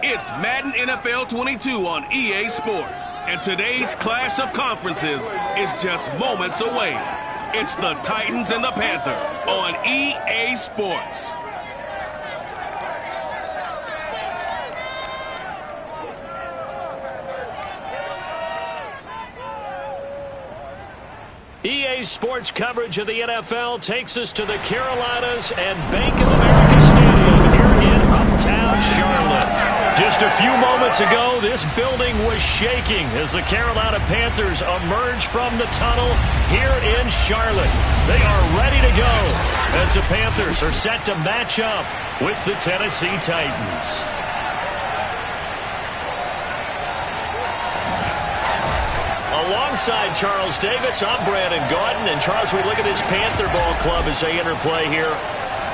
It's Madden NFL 22 on EA Sports, and today's clash of conferences is just moments away. It's the Titans and the Panthers on EA Sports. EA Sports coverage of the NFL takes us to the Carolinas and Bank of America Stadium here in uptown Charlotte. Just a few moments ago, this building was shaking as the Carolina Panthers emerge from the tunnel here in Charlotte. They are ready to go as the Panthers are set to match up with the Tennessee Titans. Alongside Charles Davis, I'm Brandon Gaudin. And Charles, we look at this Panther Ball club as they interplay here.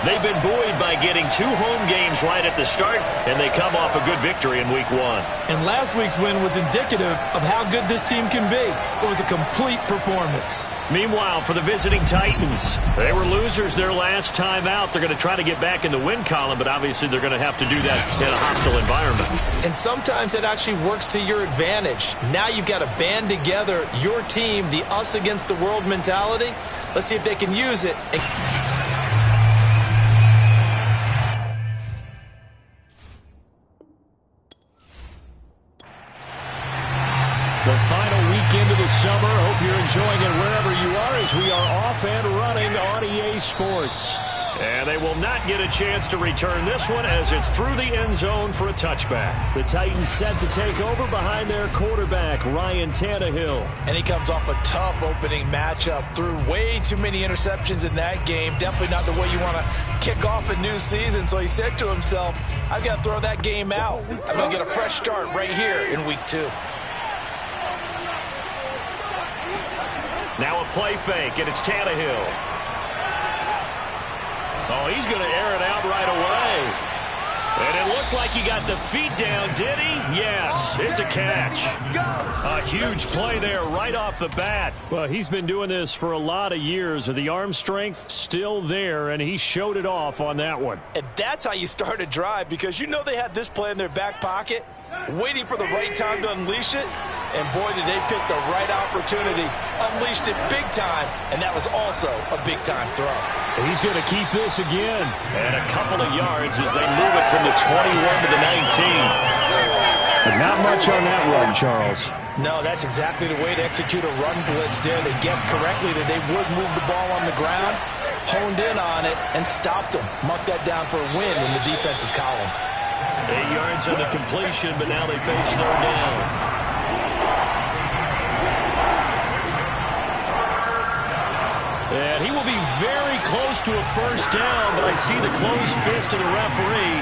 They've been buoyed by getting 2 home games right at the start, and they come off a good victory in Week 1. And last week's win was indicative of how good this team can be. It was a complete performance. Meanwhile, for the visiting Titans, they were losers their last time out. They're going to try to get back in the win column, but obviously they're going to have to do that in a hostile environment. And sometimes that actually works to your advantage. Now you've got to band together your team, the us against the world mentality. Let's see if they can use it. The final weekend of the summer. Hope you're enjoying it wherever you are as we are off and running on EA Sports. And they will not get a chance to return this one as it's through the end zone for a touchback. The Titans set to take over behind their quarterback, Ryan Tannehill. And he comes off a tough opening matchup. Threw way too many interceptions in that game. Definitely not the way you want to kick off a new season. So he said to himself, I've got to throw that game out. I'm going to get a fresh start right here in Week 2. Now a play fake, and it's Tannehill. Oh, he's going to air it out right away. And it looked like he got the feet down, did he? Yes, it's a catch. A huge play there right off the bat. Well, he's been doing this for a lot of years. The arm strength still there, and he showed it off on that one. And that's how you start a drive, because you know they had this play in their back pocket, waiting for the right time to unleash it. And boy, did they pick the right opportunity. Unleashed it big time, and that was also a big-time throw. He's going to keep this again. And a couple of yards as they move it from the 21 to the 19. But not much on that run, Charles. No, that's exactly the way to execute a run blitz there. They guessed correctly that they would move the ball on the ground, honed in on it, and stopped them. Mark that down for a win in the defense's column. 8 yards on the completion, but now they face third down. And he will be very close to a first down, but I see the closed fist of the referee,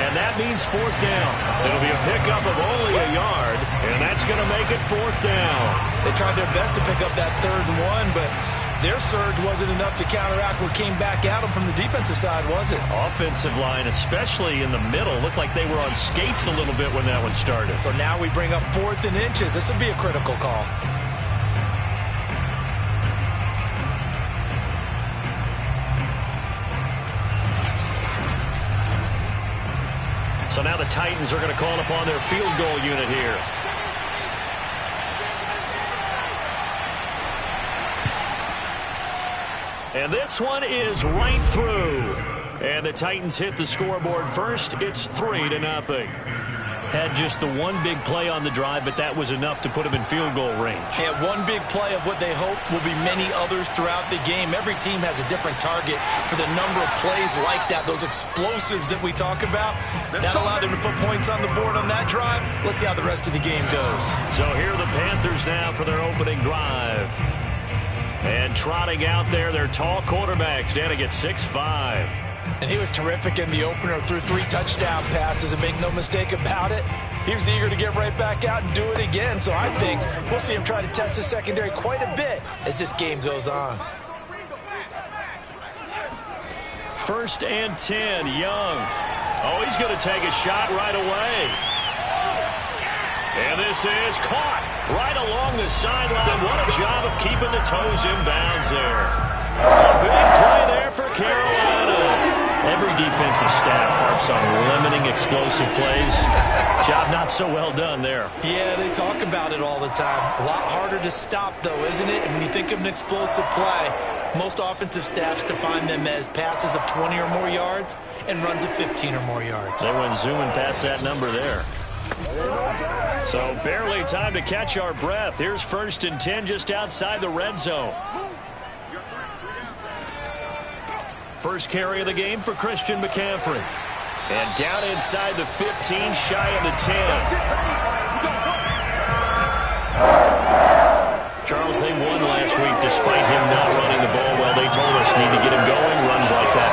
and that means fourth down. It'll be a pickup of only a yard, and that's going to make it fourth down. They tried their best to pick up that 3rd and 1, but their surge wasn't enough to counteract what came back at them from the defensive side, was it? Offensive line, especially in the middle, looked like they were on skates a little bit when that one started. So now we bring up 4th and inches. This will be a critical call. So now the Titans are going to call upon their field goal unit here. And this one is right through. And the Titans hit the scoreboard first. It's 3-0. Had just the one big play on the drive, but that was enough to put him in field goal range. Yeah, one big play of what they hope will be many others throughout the game. Every team has a different target for the number of plays like that, those explosives that we talk about. That allowed them to put points on the board on that drive. Let's see how the rest of the game goes. So here are the Panthers now for their opening drive. And trotting out there, their tall quarterback, standing at 6'5". And he was terrific in the opener, threw 3 touchdown passes, and make no mistake about it, he was eager to get right back out and do it again. So I think we'll see him try to test the secondary quite a bit as this game goes on. 1st and 10, Young. Oh, he's going to take a shot right away. And this is caught right along the sideline. What a job of keeping the toes in bounds there. A big play there for Carolina. Every defensive staff harps on limiting explosive plays. Job not so well done there. Yeah, they talk about it all the time. A lot harder to stop, though, isn't it? And when you think of an explosive play, most offensive staffs define them as passes of 20 or more yards and runs of 15 or more yards. They went zooming past that number there. So barely time to catch our breath. Here's 1st and 10 just outside the red zone. First carry of the game for Christian McCaffrey. And down inside the 15, shy of the 10. Charles, they won last week despite him not running the ball well. They told us need to get him going, runs like that.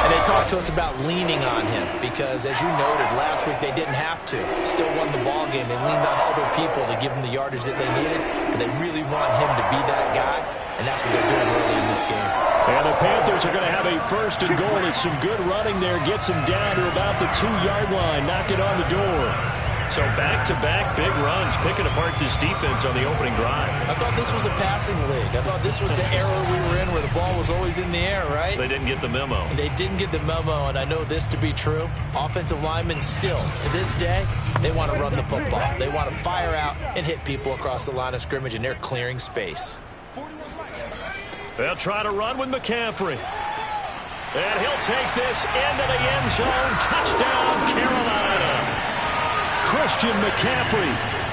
And they talked to us about leaning on him because, as you noted, last week they didn't have to. Still won the ball game. They leaned on other people to give them the yardage that they needed, but they really want him to be that guy, and that's what they're doing early in this game. And the Panthers are going to have a 1st and goal. It's some good running there. Gets him down to about the 2-yard line. Knock it on the door. So back-to-back big runs, picking apart this defense on the opening drive. I thought this was a passing league. I thought this was the era we were in where the ball was always in the air, right? They didn't get the memo. They didn't get the memo, and I know this to be true. Offensive linemen still, to this day, they want to run the football. They want to fire out and hit people across the line of scrimmage, and they're clearing space. They'll try to run with McCaffrey. And he'll take this into the end zone. Touchdown, Carolina. Christian McCaffrey,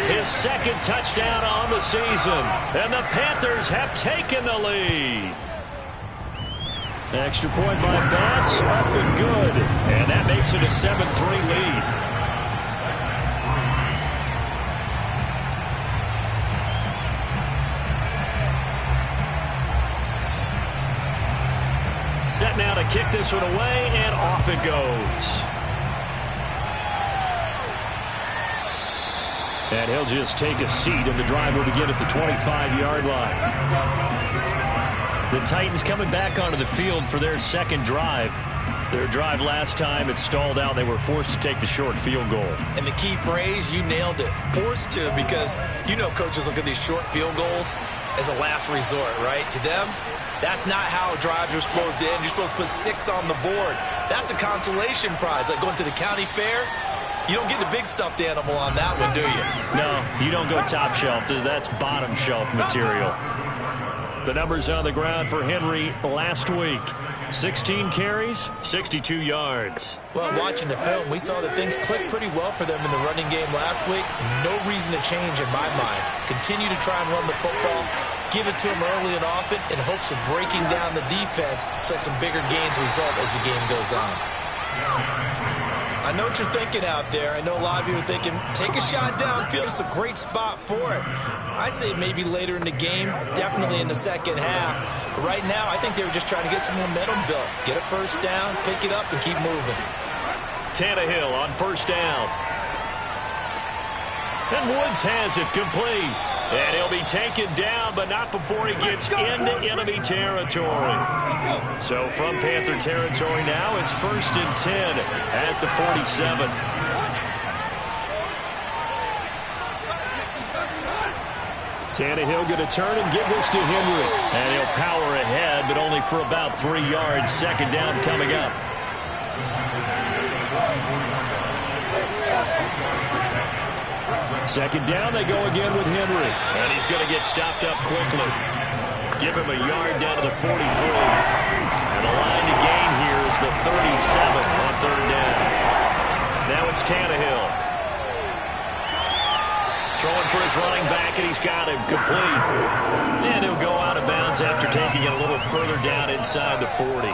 his 2nd touchdown on the season. And the Panthers have taken the lead. Extra point by Bass, up and good. And that makes it a 7-3 lead. Set now to kick this one away, and off it goes. And he'll just take a seat, and the drive will begin at the 25-yard line. The Titans coming back onto the field for their 2nd drive. Their drive last time, it stalled out. They were forced to take the short field goal. And the key phrase, you nailed it. Forced to, because you know coaches look at these short field goals as a last resort, right? To them, that's not how drives are supposed to end. You're supposed to put 6 on the board. That's a consolation prize, like going to the county fair. You don't get the big stuffed animal on that one, do you? No, you don't go top shelf. That's bottom shelf material. The numbers on the ground for Henry last week. 16 carries, 62 yards. Well, watching the film, we saw that things clicked pretty well for them in the running game last week. No reason to change in my mind. Continue to try and run the football. Give it to them early and often in hopes of breaking down the defense so some bigger gains result as the game goes on. I know what you're thinking out there. I know a lot of you are thinking, take a shot downfield. It's a great spot for it. I'd say maybe later in the game, definitely in the second half. But right now, I think they were just trying to get some momentum built. Get a 1st down, pick it up, and keep moving. Tannehill on 1st down. And Woods has it complete. And he'll be taken down, but not before he gets into enemy territory. So from Panther territory now, it's 1st and 10 at the 47. Tannehill going to turn and give this to Henry. And he'll power ahead, but only for about 3 yards. 2nd down coming up. Second down, they go again with Henry. And he's going to get stopped up quickly. Give him a yard down to the 43. And the line to gain here is the 37 on 3rd down. Now it's Tannehill. Throwing for his running back, and he's got him complete. And he'll go out of bounds after taking it a little further down inside the 40.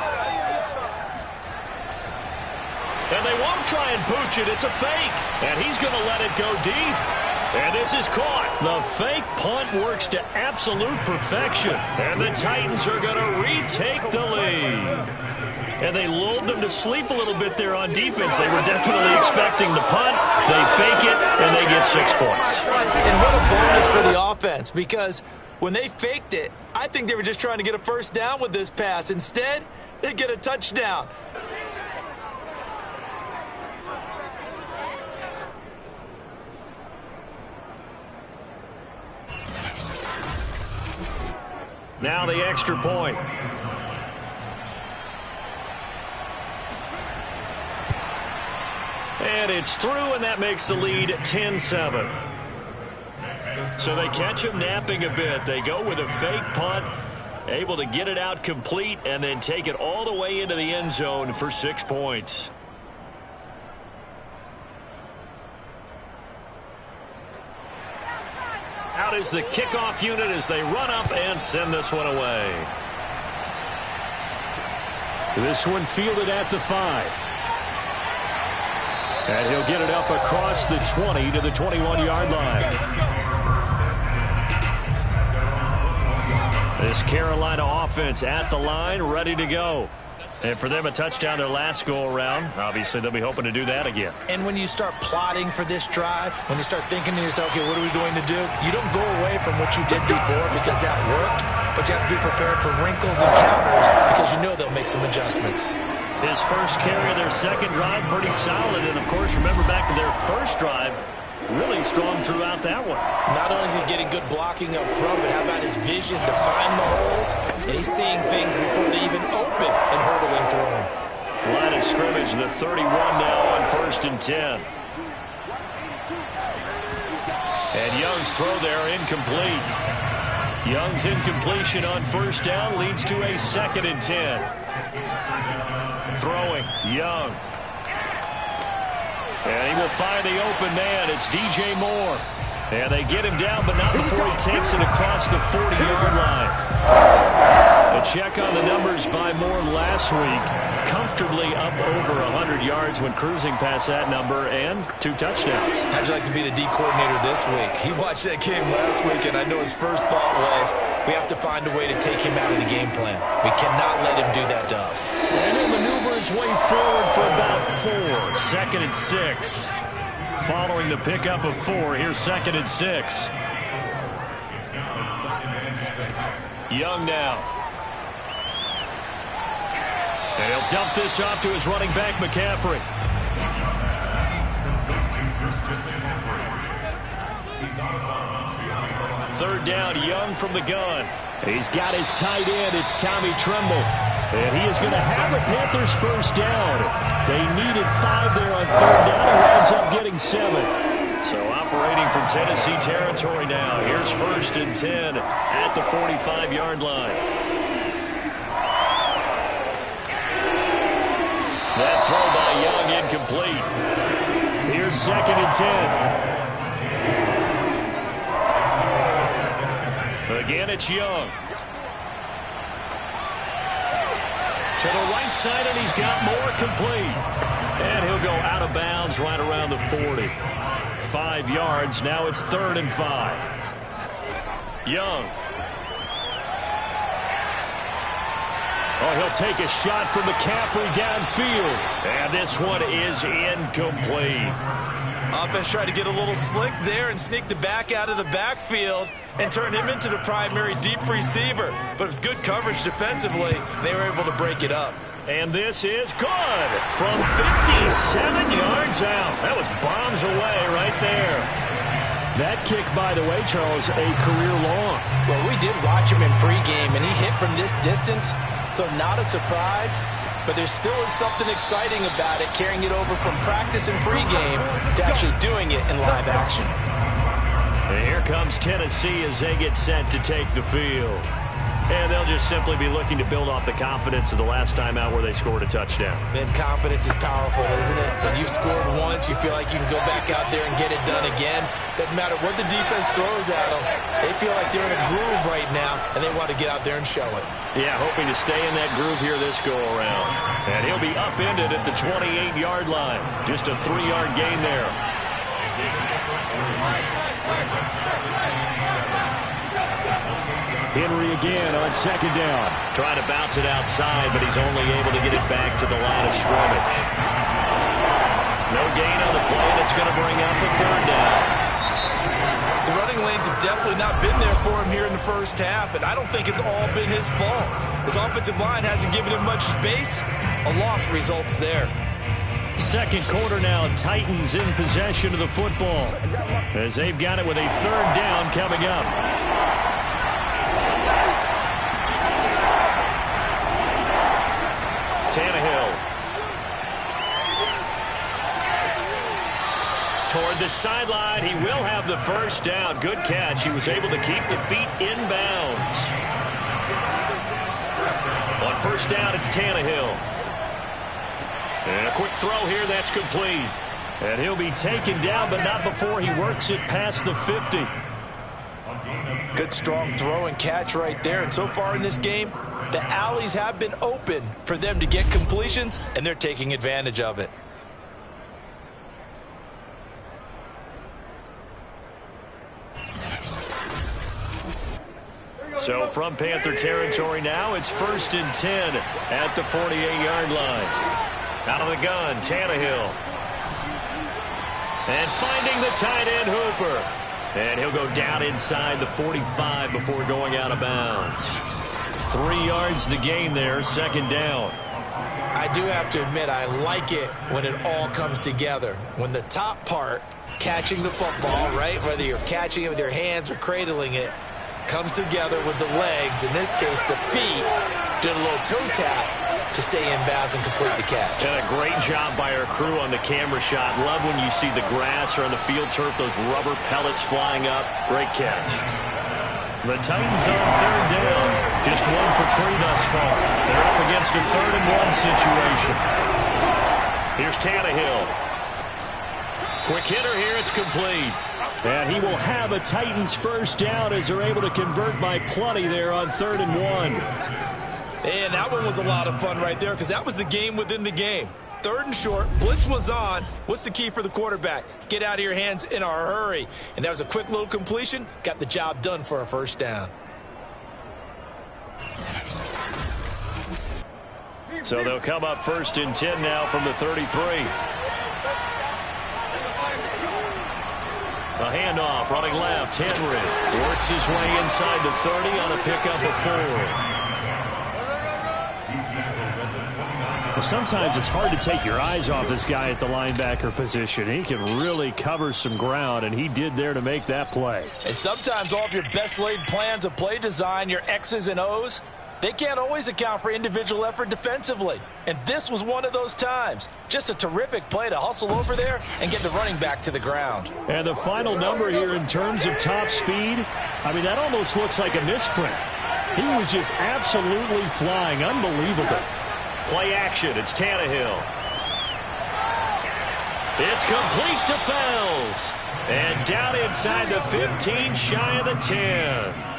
And they won't try and pooch it. It's a fake. And he's going to let it go deep. And this is caught. The fake punt works to absolute perfection. And the Titans are going to retake the lead. And they lulled them to sleep a little bit there on defense. They were definitely expecting the punt. They fake it, and they get 6 points. And what a bonus for the offense, because when they faked it, I think they were just trying to get a 1st down with this pass. Instead, they get a touchdown. Now the extra point. And it's through, and that makes the lead 10-7. So they catch him napping a bit. They go with a fake punt, able to get it out complete, and then take it all the way into the end zone for 6 points. Out is the kickoff unit as they run up and send this one away. This one fielded at the 5. And he'll get it up across the 20 to the 21-yard line. This Carolina offense at the line, ready to go. And for them, a touchdown their last go-around. Obviously, they'll be hoping to do that again. And when you start plotting for this drive, when you start thinking to yourself, okay, what are we going to do? You don't go away from what you did before because that worked, but you have to be prepared for wrinkles and counters because you know they'll make some adjustments. His first carry of their second drive, pretty solid. And, of course, remember back to their first drive, really strong throughout that one. Not only is he getting good blocking up front, but how about his vision to find the holes? And he's seeing things before they even open and hurdling through them. Line of scrimmage, the 31 now on 1st and 10. And Young's throw there incomplete. Young's incompletion on 1st down leads to a 2nd and 10. Throwing, Young. And he will find the open man. It's DJ Moore. And they get him down, but not before he takes it across the 40-yard line. A check on the numbers by Moore last week. Comfortably up over 100 yards when cruising past that number, and 2 touchdowns. How'd you like to be the D coordinator this week? He watched that game last week, and I know his first thought was, we have to find a way to take him out of the game plan. We cannot let him do that to us. And he'll maneuver his way forward for about 4. 2nd and 6. Following the pickup of 4, here's 2nd and 6. Young now. And he'll dump this off to his running back, McCaffrey. Third down, Young from the gun. He's got his tight end. It's Tommy Tremble. And he is going to have the Panthers first down. They needed 5 there on 3rd down. He winds up getting 7. So operating from Tennessee territory now. Here's 1st and 10 at the 45-yard line. That throw by Young incomplete. Here's 2nd and 10. Again, it's Young. To the right side, and he's got more complete. And he'll go out of bounds right around the 40. 5 yards. Now it's 3rd and 5. Young. Oh, he'll take a shot from McCaffrey downfield. And this one is incomplete. Offense tried to get a little slick there and sneak the back out of the backfield and turn him into the primary deep receiver. But it was good coverage defensively. They were able to break it up. And this is good from 57 yards out. That was bombs away right there. That kick, by the way, Charles, a career long. Well, we did watch him in pregame, and he hit from this distance, so not a surprise. But there still is something exciting about it, carrying it over from practice and pregame to actually doing it in live action. And here comes Tennessee as they get set to take the field. And they'll just simply be looking to build off the confidence of the last time out where they scored a touchdown. Then confidence is powerful, isn't it? When you've scored once, you feel like you can go back out there and get it done again. Doesn't matter what the defense throws at them. They feel like they're in a groove right now, and they want to get out there and show it. Yeah, hoping to stay in that groove here this go-around. And he'll be upended at the 28-yard line. Just a 3-yard gain there. Henry again on 2nd down. Trying to bounce it outside, but he's only able to get it back to the line of scrimmage. No gain on the play, and it's going to bring up a 3rd down. The running lanes have definitely not been there for him here in the first half, and I don't think it's all been his fault. His offensive line hasn't given him much space. A loss results there. 2nd quarter now, Titans in possession of the football as they've got it with a 3rd down coming up. Tannehill. toward the sideline. He will have the first down. Good catch. He was able to keep the feet in bounds. On first down, it's Tannehill. And a quick throw here. That's complete. And he'll be taken down, but not before he works it past the 50. Good, strong throw and catch right there. And so far in this game, the alleys have been open for them to get completions, and they're taking advantage of it. So from Panther territory now, it's 1st and 10 at the 48-yard line. Out of the gun, Tannehill. And finding the tight end, Hooper. And he'll go down inside the 45 before going out of bounds. 3 yards the gain there, 2nd down. I do have to admit, I like it when it all comes together. When the top part, catching the football, right, whether you're catching it with your hands or cradling it, comes together with the legs, in this case the feet, doing a little toe tap to stay in bounds and complete the catch. And a great job by our crew on the camera shot. Love when you see the grass or on the field turf, those rubber pellets flying up. Great catch. The Titans on 3rd down. Just 1 for 3 thus far. They're up against a 3rd and 1 situation. Here's Tannehill. Quick hitter here. It's complete. And he will have a Titans first down as they're able to convert by plenty there on 3rd and 1. And that one was a lot of fun right there because that was the game within the game. 3rd and short, blitz was on. What's the key for the quarterback? Get out of your hands in a hurry. And that was a quick little completion. Got the job done for a first down. So they'll come up 1st and 10 now from the 33. A handoff, running left, Henry works his way inside the 30 on a pickup of 4. Well, sometimes it's hard to take your eyes off this guy at the linebacker position. He can really cover some ground, and he did there to make that play. And sometimes all of your best laid plans of play design, your X's and O's, they can't always account for individual effort defensively. And this was one of those times. Just a terrific play to hustle over there and get the running back to the ground. And the final number here in terms of top speed, I mean, that almost looks like a misprint. He was just absolutely flying. Unbelievable. Play action. It's Tannehill. It's complete to Fells. And down inside the 15, shy of the 10.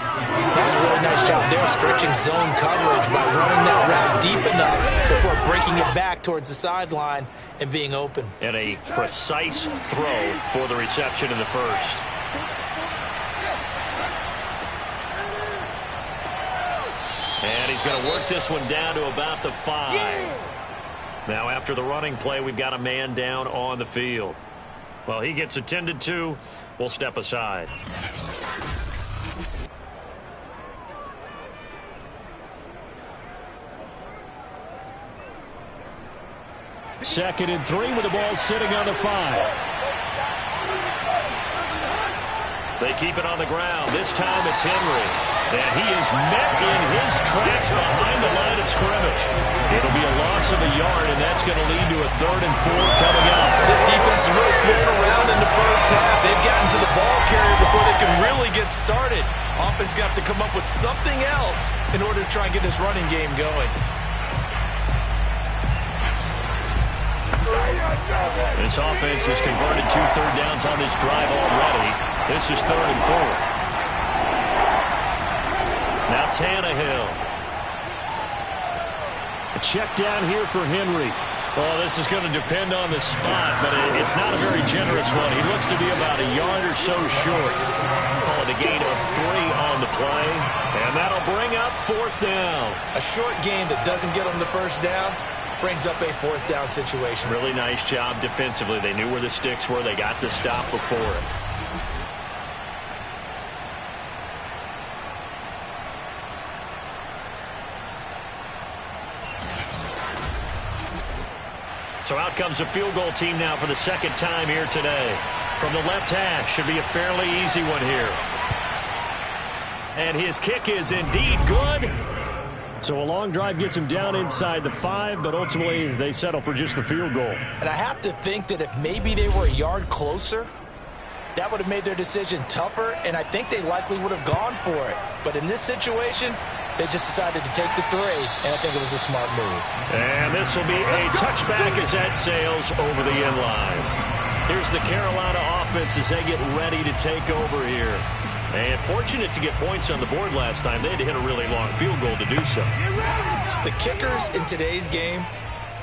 That was a really nice job there, stretching zone coverage by running that route deep enough before breaking it back towards the sideline and being open. And a precise throw for the reception in the first. And he's going to work this one down to about the 5. Now, after the running play, we've got a man down on the field. Well, he gets attended to. We'll step aside. Second and 3 with the ball sitting on the 5. They keep it on the ground. This time it's Henry. And he is met in his tracks behind the line of scrimmage. It'll be a loss of a yard, and that's going to lead to a 3rd and 4 coming up. This defense is really playing around in the first half. They've gotten to the ball carrier before they can really get started. Offense got to come up with something else in order to try and get this running game going. This offense has converted 2 third downs on this drive already. This is 3rd and 4. Now Tannehill. A check down here for Henry. Well, this is going to depend on the spot, but it's not a very generous one. He looks to be about a yard or so short. Call it a gain of 3 on the play, and that'll bring up 4th down. A short gain that doesn't get them the first down brings up a 4th down situation. Really nice job defensively. They knew where the sticks were. They got the stop before it. So out comes the field goal team now for the 2nd time here today. From the left hash, should be a fairly easy one here. And his kick is indeed good. So a long drive gets him down inside the 5, but ultimately they settle for just the field goal. And I have to think that if maybe they were a yard closer, that would have made their decision tougher, and I think they likely would have gone for it. But in this situation, they just decided to take the 3, and I think it was a smart move. And this will be a touchback as that sails over the end line. Here's the Carolina offense as they get ready to take over here. And fortunate to get points on the board last time. They had to hit a really long field goal to do so. The kickers in today's game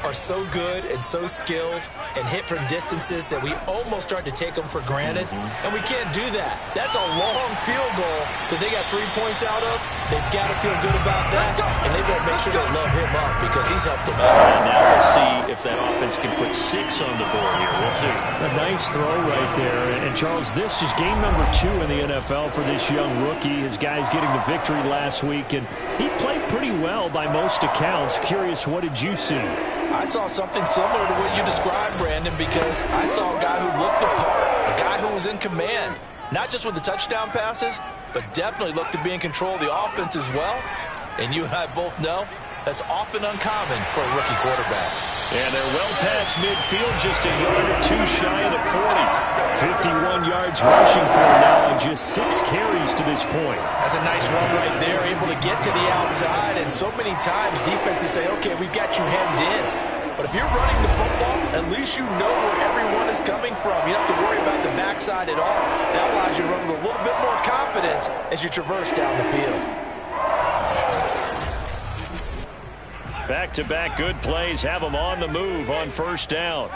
are so good and so skilled and hit from distances that we almost start to take them for granted, and we can't do that. That's a long field goal that they got 3 points out of. They've got to feel good about that, and they better make sure they love him up because he's helped them out. And now we'll see if that offense can put 6 on the board here. We'll see. A nice throw right there. And Charles, this is game number 2 in the NFL for this young rookie. His guys getting the victory last week, and he played pretty well by most accounts. Curious, what did you see? I saw something similar to what you described, Brandon, because I saw a guy who looked the part, a guy who was in command, not just with the touchdown passes, but definitely looked to be in control of the offense as well. And you and I both know that's often uncommon for a rookie quarterback. And they're well past midfield, just a yard or 2 shy of the 40. 51 yards rushing for him now on just 6 carries to this point. That's a nice run right there, able to get to the outside, and so many times defenses say, okay, we've got you hemmed in. But if you're running the football, at least you know where everyone is coming from. You don't have to worry about the backside at all. That allows you to run with a little bit more confidence as you traverse down the field. Back-to-back good plays have them on the move on first down.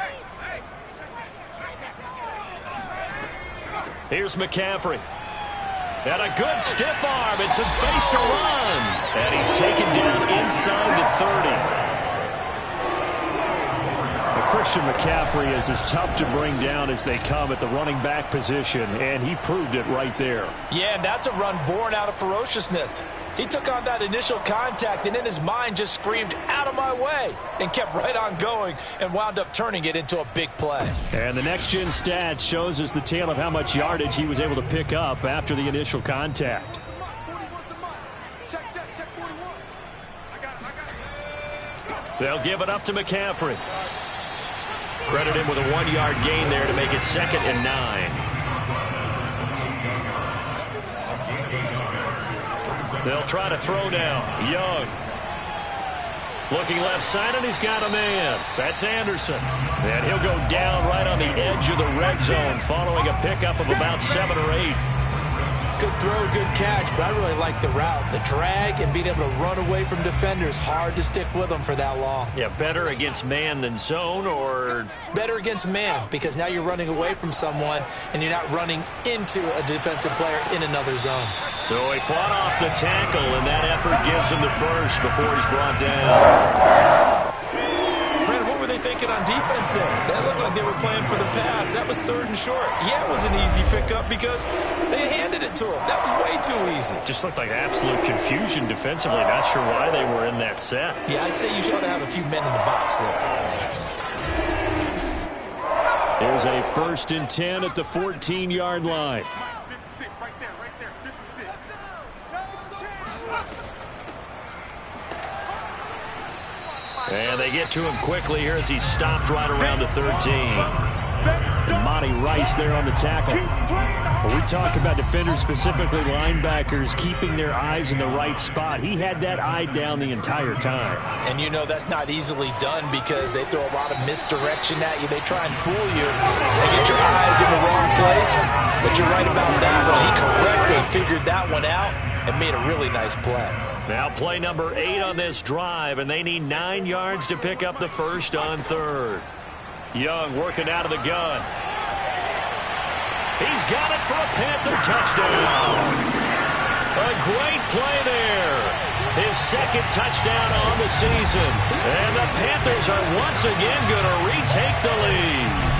Here's McCaffrey. And a good stiff arm and some space to run. And he's taken down inside the 30. Christian McCaffrey is as tough to bring down as they come at the running back position, and he proved it right there. Yeah, and that's a run born out of ferociousness. He took on that initial contact and in his mind just screamed, out of my way, and kept right on going and wound up turning it into a big play. And the next-gen stats shows us the tale of how much yardage he was able to pick up after the initial contact. They'll give it up to McCaffrey. Credit him with a 1-yard gain there to make it 2nd and 9. They'll try to throw now. Young. Looking left side, and he's got a man. That's Anderson. And he'll go down right on the edge of the red zone following a pickup of about 7 or 8. Good throw, good catch, but I really like the route. The drag and being able to run away from defenders, hard to stick with them for that long. Yeah, better against man than zone, or? Better against man, because now you're running away from someone and you're not running into a defensive player in another zone. So he fought off the tackle, and that effort gives him the first before he's brought down. Brandon, what were they thinking on defense there? That looked like they were playing for the pass. That was 3rd and short. Yeah, it was an easy pickup because they handed it to him. That was way too easy. Just looked like absolute confusion defensively. Not sure why they were in that set. Yeah, I'd say you should have a few men in the box there. There's a 1st and 10 at the 14-yard line. 56, right there, 56. And they get to him quickly here as he's stopped right around the 13. Monty Rice there on the tackle. When we talk about defenders, specifically linebackers, keeping their eyes in the right spot, he had that eye down the entire time. And you know that's not easily done because they throw a lot of misdirection at you. They try and fool you and get your eyes in the wrong place. But you're right about that one. He correctly figured that one out and made a really nice play. Now play number 8 on this drive, and they need 9 yards to pick up the first on 3rd. Young working out of the gun. He's got it for a Panther touchdown. A great play there. His 2nd touchdown on the season. And the Panthers are once again going to retake the lead.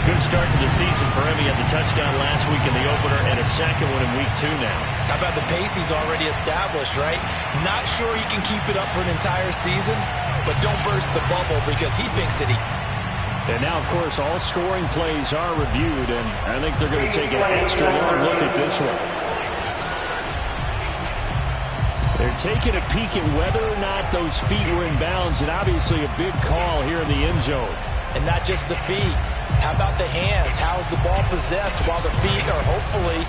Good start to the season for him. He had the touchdown last week in the opener and a 2nd one in week 2 now. How about the pace he's already established, right? Not sure he can keep it up for an entire season, but don't burst the bubble because he thinks that he... And now, of course, all scoring plays are reviewed, and I think they're going to take an extra long look at this one. They're taking a peek at whether or not those feet were in bounds, and obviously a big call here in the end zone. And not just the feet. How about the hands? How is the ball possessed while the feet are hopefully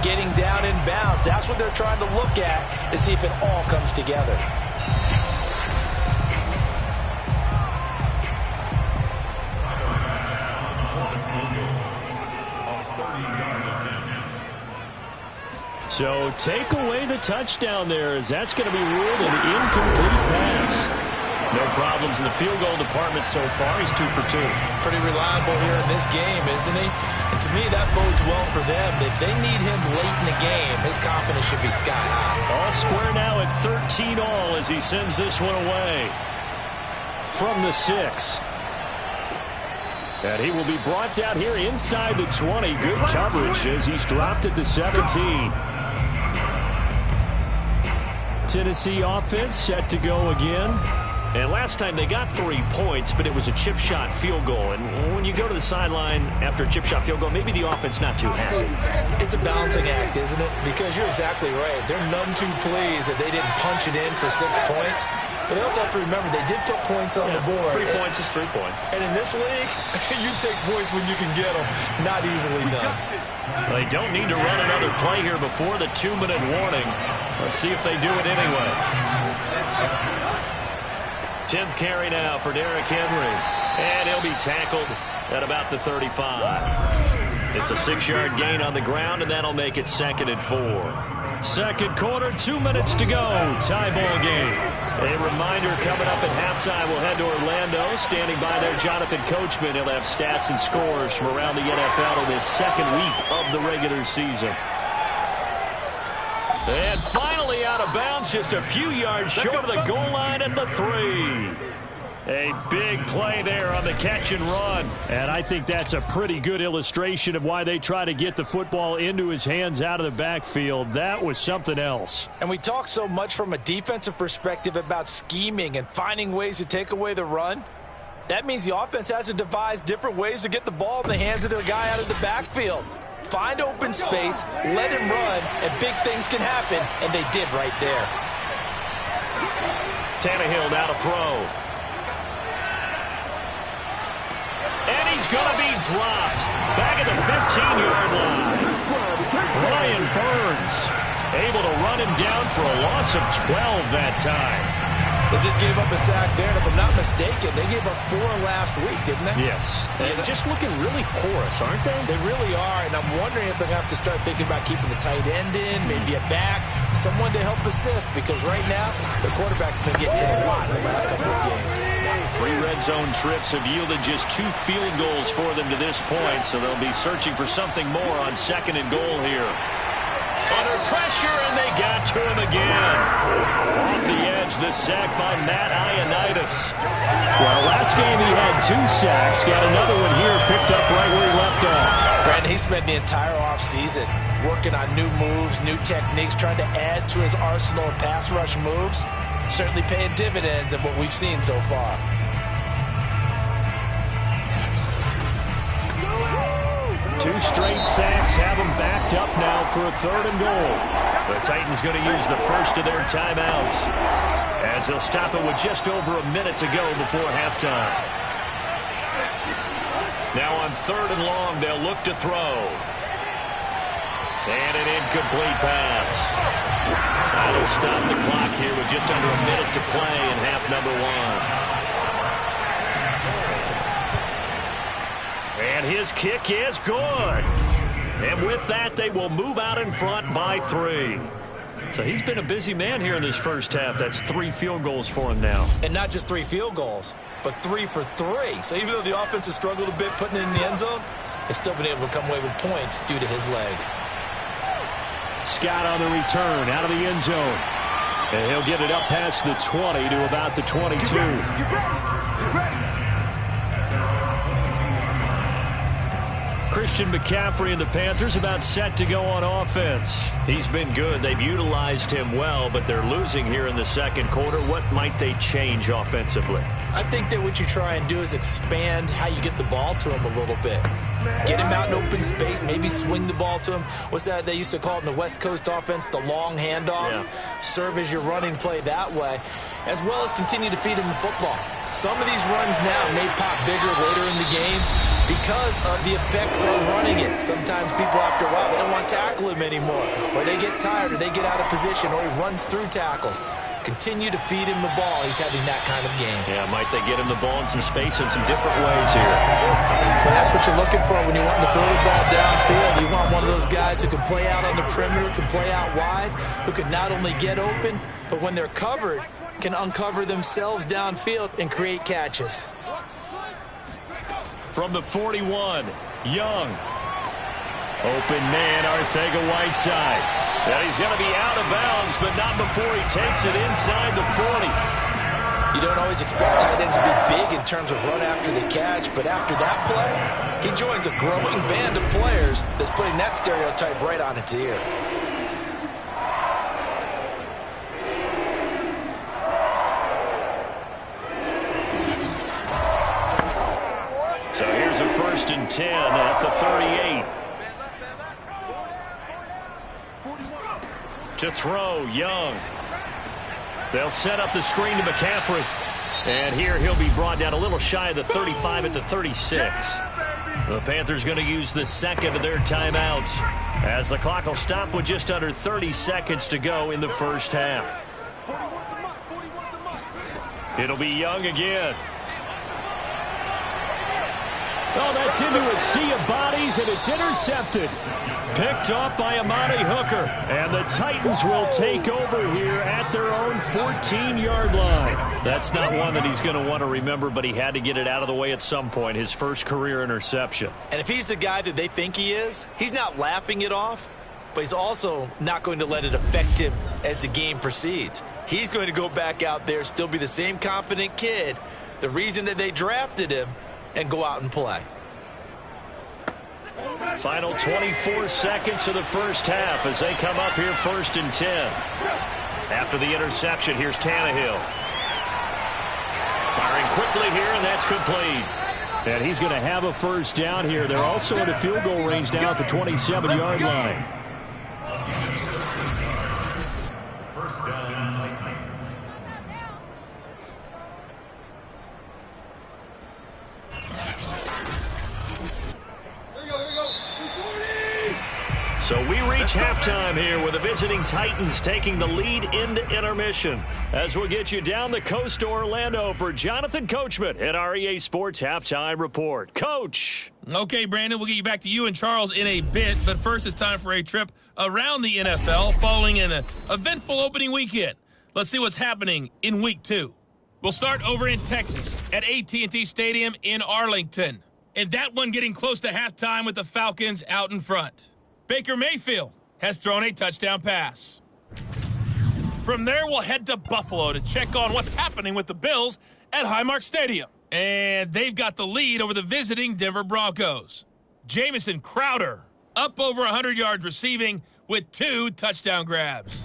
getting down in bounds? That's what they're trying to look at to see if it all comes together. So take away the touchdown there, as that's going to be ruled an incomplete pass. No problems in the field goal department so far. He's 2 for 2. Pretty reliable here in this game, isn't he? And to me, that bodes well for them. If they need him late in the game, his confidence should be sky high. All square now at 13 all as he sends this one away from the 6. And he will be brought down here inside the 20. Good coverage as he's dropped at the 17. Tennessee offense set to go again. And last time they got 3 points, but it was a chip shot field goal. And when you go to the sideline after a chip shot field goal, maybe the offense not too happy. It's a balancing act, isn't it? Because you're exactly right. They're none too pleased that they didn't punch it in for 6 points. But they also have to remember they did put points on the board. 3 points is 3 points. And in this league, you take points when you can get them. Not easily done. They don't need to run another play here before the 2-minute warning. Let's see if they do it anyway. 10th carry now for Derrick Henry. And he'll be tackled at about the 35. It's a 6-yard gain on the ground, and that'll make it 2nd and 4. Second quarter, 2 minutes to go. Tie ball game. A reminder coming up at halftime. We'll head to Orlando. Standing by there, Jonathan Coachman. He'll have stats and scores from around the NFL in this second week of the regular season. And finally out of bounds, just a few yards short of the goal line at the 3. A big play there on the catch and run. And I think that's a pretty good illustration of why they try to get the football into his hands out of the backfield. That was something else. And we talk so much from a defensive perspective about scheming and finding ways to take away the run. That means the offense has to devise different ways to get the ball in the hands of their guy out of the backfield. Find open space, let him run, and big things can happen, and they did right there. Tannehill now to throw. And he's going to be dropped. Back at the 15-yard line. Brian Burns able to run him down for a loss of 12 that time. They just gave up a sack there, and if I'm not mistaken, they gave up 4 last week, didn't they? Yes. And just looking really porous, aren't they? They really are, and I'm wondering if they're going to have to start thinking about keeping the tight end in, maybe a back, someone to help assist, because right now, the quarterback's been getting hit a lot in the last couple of games. 3 red zone trips have yielded just 2 field goals for them to this point, so they'll be searching for something more on 2nd and goal here. Under pressure, and they got to him again. Off the edge, the sack by Matt Ioannidis. Well, last game he had 2 sacks. Got another one here, picked up right where he left off. Brandon, he spent the entire offseason working on new moves, new techniques, trying to add to his arsenal of pass rush moves. Certainly paying dividends of what we've seen so far. Two straight sacks have them backed up now for a 3rd and goal. The Titans going to use the first of their timeouts as they'll stop it with just over a minute to go before halftime. Now on 3rd and long, they'll look to throw. And an incomplete pass. That'll stop the clock here with just under a minute to play in half number 1. And his kick is good. And with that, they will move out in front by 3. So he's been a busy man here in this first half. That's 3 field goals for him now. And not just 3 field goals, but 3 for 3. So even though the offense has struggled a bit putting it in the end zone, they've still been able to come away with points due to his leg. Scott on the return out of the end zone. And he'll get it up past the 20 to about the 22. Get ready. Chris Christian McCaffrey and the Panthers about set to go on offense. He's been good. They've utilized him well, but they're losing here in the second quarter. What might they change offensively? I think that what you try and do is expand how you get the ball to him a little bit. Get him out in open space, maybe swing the ball to him. What's that they used to call it in the West Coast offense, the long handoff? Yeah. Serve as your running play that way, as well as continue to feed him the football. Some of these runs now may pop bigger later in the game because of the effects of running it. Sometimes people, after a while, they don't want to tackle him anymore, or they get tired, or they get out of position, or he runs through tackles. Continue to feed him the ball. He's having that kind of game. Yeah, might they get him the ball in some space in some different ways here? Well, that's what you're looking for when you want to throw the ball downfield. You want one of those guys who can play out on the perimeter, can play out wide, who can not only get open, but when they're covered, can uncover themselves downfield and create catches. From the 41, Young. Open man, Arcega-Whiteside. And he's going to be out of bounds, but not before he takes it inside the 40. You don't always expect tight ends to be big in terms of run after the catch, but after that play, he joins a growing band of players that's putting that stereotype right on its ear. So here's a 1st and 10 at the 38. To throw, Young. They'll set up the screen to McCaffrey. And here he'll be brought down a little shy of the 35 at the 36. The Panthers going to use the second of their timeouts as the clock will stop with just under 30 seconds to go in the first half. It'll be Young again. Oh, that's into a sea of bodies, and it's intercepted. Picked off by Amani Hooker. And the Titans will take over here at their own 14-yard line. That's not one that he's going to want to remember, but he had to get it out of the way at some point. His first career interception. And if he's the guy that they think he is, he's not laughing it off, but he's also not going to let it affect him as the game proceeds. He's going to go back out there, still be the same confident kid, the reason that they drafted him, and go out and play. Final 24 seconds of the first half as they come up here 1st and 10. After the interception, here's Tannehill. Firing quickly here, and that's complete. And he's going to have a first down here. They're also in a field goal range now at the 27-yard line. First down, Titans. So we reach halftime here with the visiting Titans taking the lead into intermission. As we'll get you down the coast to Orlando for Jonathan Coachman at our EA Sports Halftime Report. Coach. Okay, Brandon, we'll get you back to you and Charles in a bit, but first it's time for a trip around the NFL following an eventful opening weekend. Let's see what's happening in Week 2. We'll start over in Texas at AT&T Stadium in Arlington, and that one getting close to halftime with the Falcons out in front. Baker Mayfield has thrown a touchdown pass. From there, we'll head to Buffalo to check on what's happening with the Bills at Highmark Stadium. And they've got the lead over the visiting Denver Broncos. Jamison Crowder up over 100 yards receiving with 2 touchdown grabs.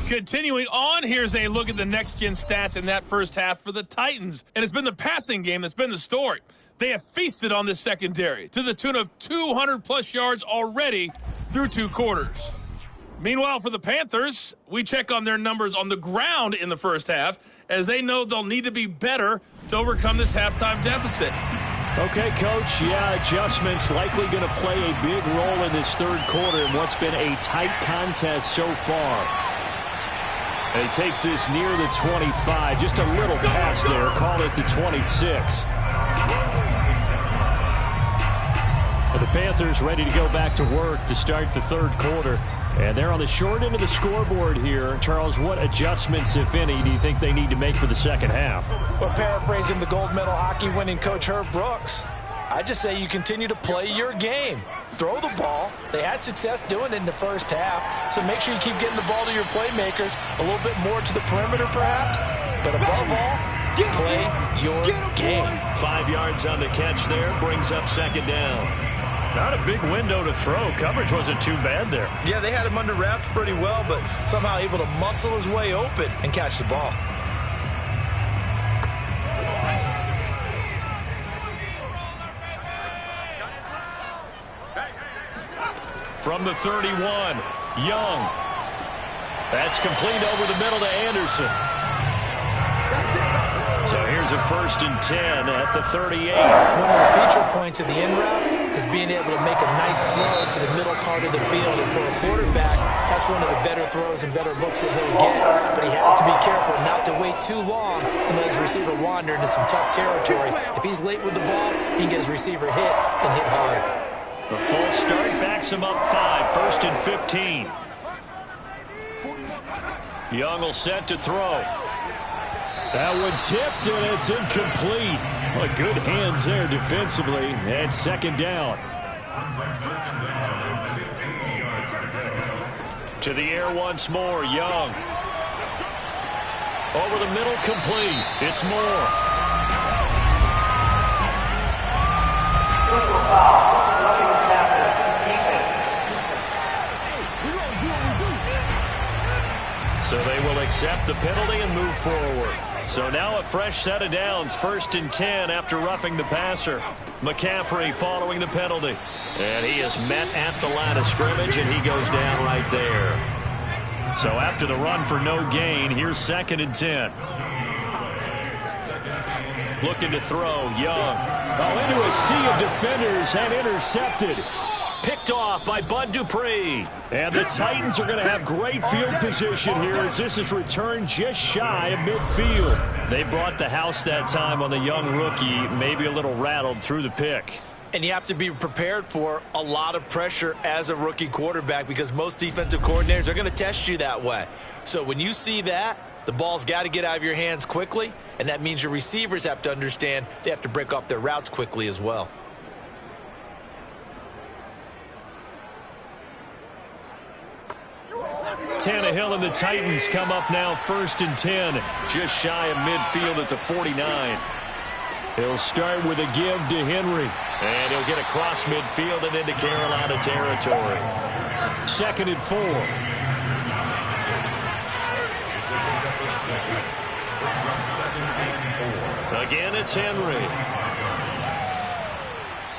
Continuing on, here's a look at the next-gen stats in that first half for the Titans. And it's been the passing game that's been the story. They have feasted on this secondary to the tune of 200-plus yards already through 2 quarters. Meanwhile, for the Panthers, we check on their numbers on the ground in the first half, as they know they'll need to be better to overcome this halftime deficit. Okay, Coach, adjustments likely going to play a big role in this third quarter in what's been a tight contest so far. And he takes this near the 25. Just a little pass there. Call it the 26. Well, the Panthers ready to go back to work to start the third quarter. And they're on the short end of the scoreboard here. Charles, what adjustments, if any, do you think they need to make for the second half? Well, paraphrasing the gold medal hockey winning coach Herb Brooks, I just say you continue to play your game. Throw the ball. They had success doing it in the first half, so make sure you keep getting the ball to your playmakers, a little bit more to the perimeter perhaps, but above all, play your game. 5 yards on the catch there, brings up second down. Not a big window to throw. Coverage wasn't too bad there. Yeah, they had him under wraps pretty well, but somehow able to muscle his way open and catch the ball. From the 31, Young. That's complete over the middle to Anderson. So here's a 1st and 10 at the 38. One of the feature points of the in route is being able to make a nice throw to the middle part of the field. And for a quarterback, that's one of the better throws and better looks that he'll get. But he has to be careful not to wait too long and let his receiver wander into some tough territory. If he's late with the ball, he can get his receiver hit and hit hard. The full start backs him up 5, 1st and 15. Young will set to throw. That one tipped, and it's incomplete. Well, good hands there defensively. And second down. To the air once more, Young. Over the middle, complete. It's Moore. So they will accept the penalty and move forward. So now a fresh set of downs, 1st and 10 after roughing the passer. McCaffrey following the penalty. And he is met at the line of scrimmage, and he goes down right there. So after the run for no gain, here's 2nd and 10. Looking to throw, Young. Oh, into a sea of defenders and intercepted. Picked off by Bud Dupree. And the Titans are going to have great field position here as this is returned just shy of midfield. They brought the house that time on the young rookie, maybe a little rattled through the pick. And you have to be prepared for a lot of pressure as a rookie quarterback because most defensive coordinators are going to test you that way. So when you see that, the ball's got to get out of your hands quickly, and that means your receivers have to understand they have to break off their routes quickly as well. Tannehill and the Titans come up now 1st and 10, just shy of midfield at the 49. He'll start with a give to Henry. And he'll get across midfield and into Carolina territory. 2nd and 4. Again, it's Henry.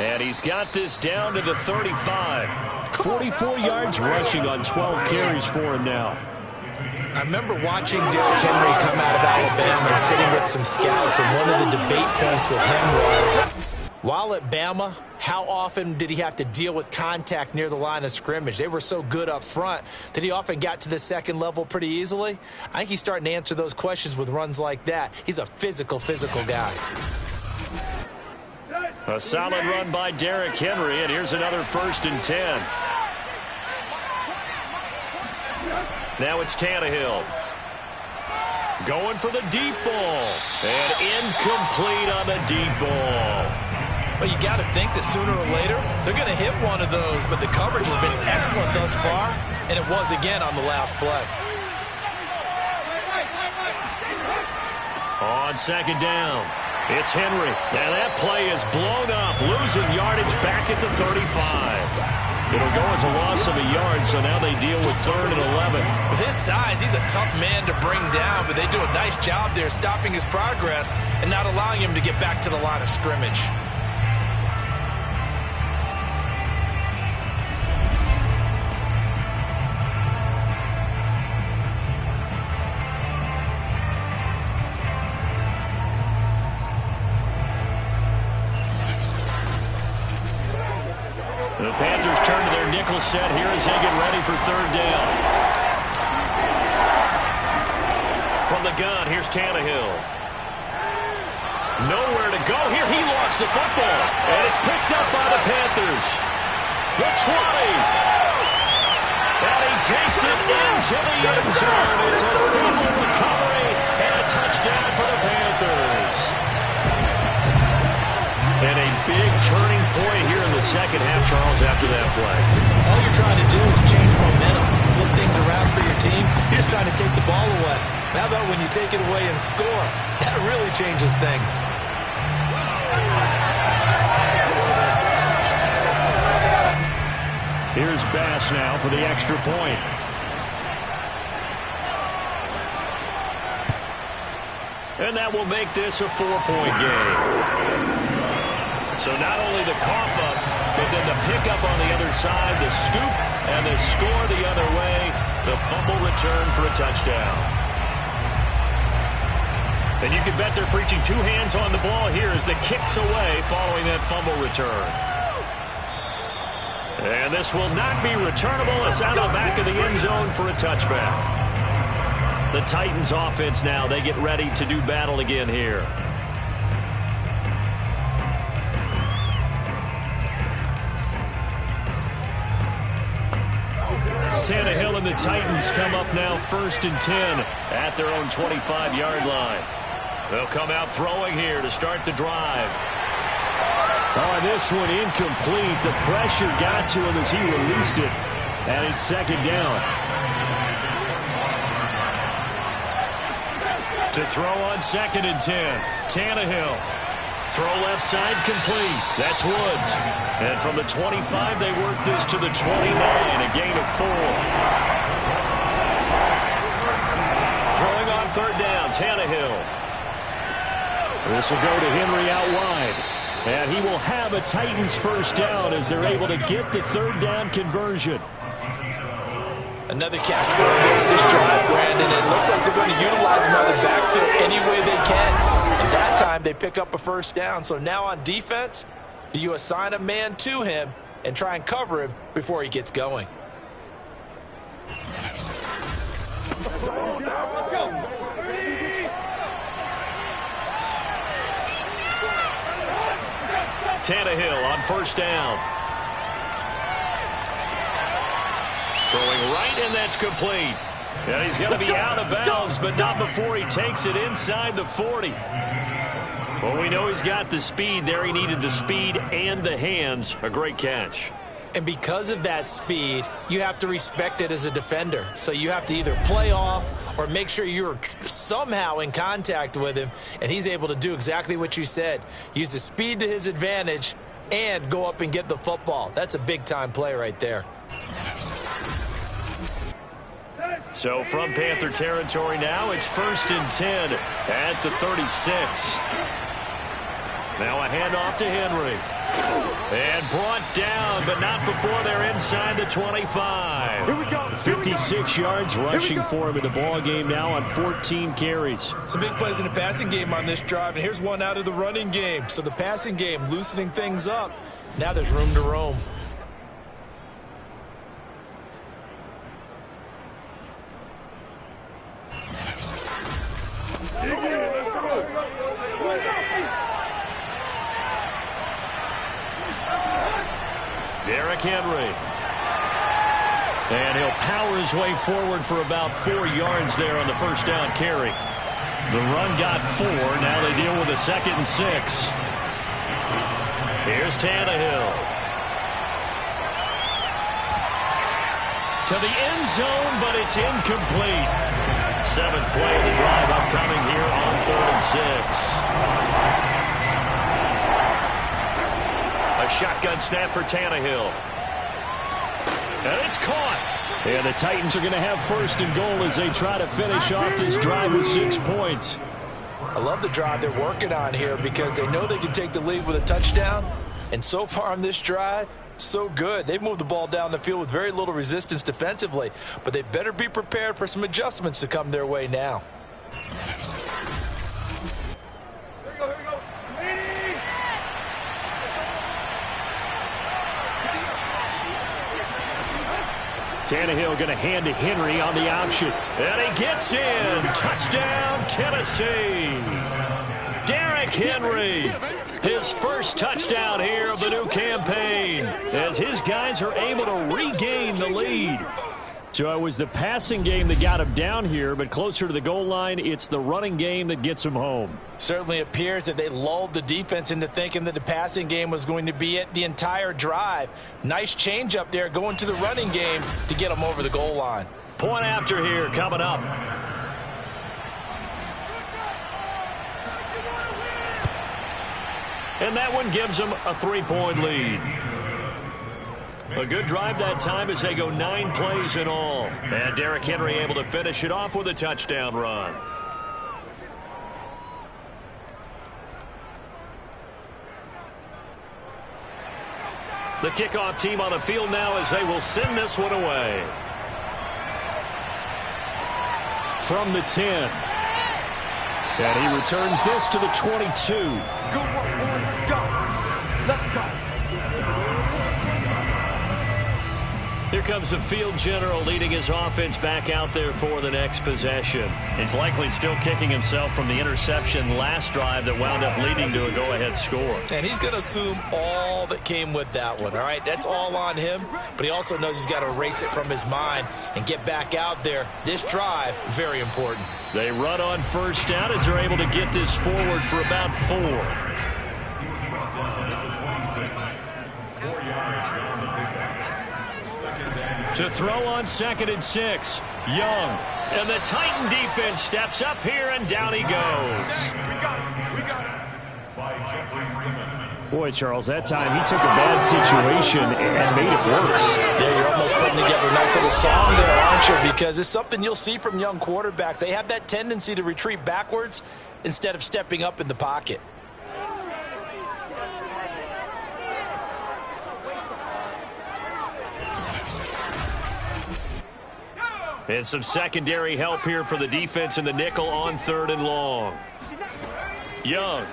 And he's got this down to the 35. 44 yards rushing on 12 carries for him now. I remember watching Derrick Henry come out of Alabama and sitting with some scouts, and one of the debate points with him was, while at Bama, how often did he have to deal with contact near the line of scrimmage? They were so good up front that he often got to the second level pretty easily. I think he's starting to answer those questions with runs like that. He's a physical guy. A solid run by Derrick Henry, and here's another 1st and 10. Now it's Tannehill. Going for the deep ball. And incomplete on the deep ball. Well, you got to think that sooner or later, they're going to hit one of those, but the coverage has been excellent thus far, and it was again on the last play. On 2nd down, it's Henry. Now that play is blown up, losing yardage back at the 35. It'll go as a loss of a yard, so now they deal with 3rd and 11. With his size, he's a tough man to bring down, but they do a nice job there stopping his progress and not allowing him to get back to the line of scrimmage. The Panthers turn to their nickel set here as they get ready for 3rd down. From the gun, here's Tannehill. Nowhere to go here. He lost the football. And it's picked up by the Panthers. The 20. And he takes it into the end zone. It's a fumble recovery and a touchdown for the Panthers. And a big turn second half, Charles, after that play? All you're trying to do is change momentum, flip things around for your team. You're just trying to take the ball away. How about when you take it away and score? That really changes things. Here's Bass now for the extra point. And that will make this a 4-point game. So not only the cough up, but then the pickup on the other side, the scoop, and the score the other way, the fumble return for a touchdown. And you can bet they're preaching two hands on the ball here as the kick's away following that fumble return. And this will not be returnable. It's out of the back of the end zone for a touchback. The Titans offense now, they get ready to do battle again here. Tannehill and the Titans come up now 1st and 10 at their own 25-yard line. They'll come out throwing here to start the drive. Oh, and this one incomplete. The pressure got to him as he released it. And it's 2nd down. To throw on 2nd and 10. Tannehill. Throw left side complete. That's Woods. And from the 25, they work this to the 29. A gain of 4. Throwing on 3rd down. Tannehill. This will go to Henry out wide. And he will have a Titans first down as they're able to get the 3rd down conversion. Another catch for this drive, Brandon. It looks like they're going to utilize him on the backfield any way they can. And that time they pick up a first down. So now on defense, do you assign a man to him and try and cover him before he gets going? Tannehill on 1st down. Throwing right, and that's complete. And he's going to be out of bounds, but not before he takes it inside the 40. Well, we know he's got the speed there. He needed the speed and the hands. A great catch. And because of that speed, you have to respect it as a defender. So you have to either play off or make sure you're somehow in contact with him, and he's able to do exactly what you said. Use the speed to his advantage and go up and get the football. That's a big-time play right there. So from Panther territory now, it's 1st and 10 at the 36. Now a handoff to Henry. And brought down, but not before they're inside the 25. Here we go. 56 yards rushing for him in the ball game now on 14 carries. Some big plays in the passing game on this drive, and here's one out of the running game. So the passing game loosening things up. Now there's room to roam. Derrick Henry. And he'll power his way forward for about 4 yards there on the 1st down carry. The run got 4. Now they deal with a 2nd and 6. Here's Tannehill. To the end zone, but it's incomplete. 7th play of the drive upcoming here on 3rd and 6. A shotgun snap for Tannehill. And it's caught. And the Titans are going to have 1st and goal as they try to finish off this drive with 6 points. I love the drive they're working on here because they know they can take the lead with a touchdown. And so far on this drive, so good. They've moved the ball down the field with very little resistance defensively. But they better be prepared for some adjustments to come their way now. Tannehill going to hand to Henry on the option. And he gets in. Touchdown, Tennessee. Derrick Henry. His first touchdown here of the new campaign as his guys are able to regain the lead. So it was the passing game that got him down here, but closer to the goal line, it's the running game that gets him home. Certainly appears that they lulled the defense into thinking that the passing game was going to be it the entire drive. Nice change up there going to the running game to get them over the goal line. Point after here coming up. And that one gives them a 3-point lead. A good drive that time as they go 9 plays in all. And Derrick Henry able to finish it off with a touchdown run. The kickoff team on the field now as they will send this one away. From the 10. And he returns this to the 22. Good work, boy. Let's go. Let's go. Here comes the field general leading his offense back out there for the next possession. He's likely still kicking himself from the interception last drive that wound up leading to a go-ahead score. And he's going to assume all that came with that one, all right? That's all on him, but he also knows he's got to erase it from his mind and get back out there. This drive, very important. They run on first down as they're able to get this forward for about 4. To throw on 2nd and 6, Young. And the Titan defense steps up here, and down he goes. We got it. We got it. Boy, Charles, that time he took a bad situation and made it worse. Yeah, you're almost putting together a nice little song there, aren't you? Because it's something you'll see from young quarterbacks. They have that tendency to retreat backwards instead of stepping up in the pocket. And some secondary help here for the defense in the nickel on 3rd and long. Young.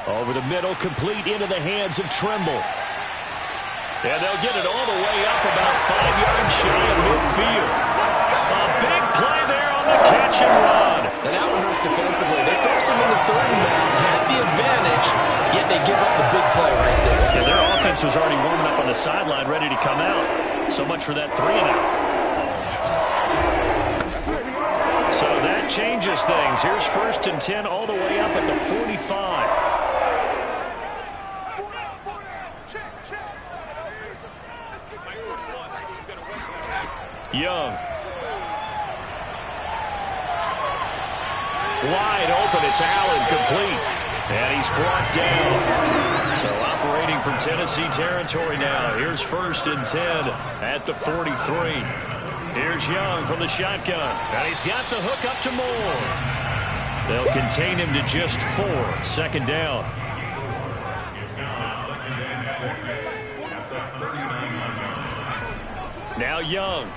Over the middle, complete into the hands of Trimble. And they'll get it all the way up about 5 yards shy of midfield. A big play there on the catch and run. And that one hurts defensively. They force him into 3rd and long, had the advantage, yet they give up the big play right there. Yeah, their offense was already warming up on the sideline, ready to come out. So much for that 3-and-out. So that changes things. Here's 1st and 10 all the way up at the 45. Young. Wide open. It's Allen, complete. And he's brought down. So operating from Tennessee territory now. Here's 1st and 10 at the 43. Here's Young from the shotgun. And he's got the hook up to Moore. They'll contain him to just 4. 2nd down. Now Young.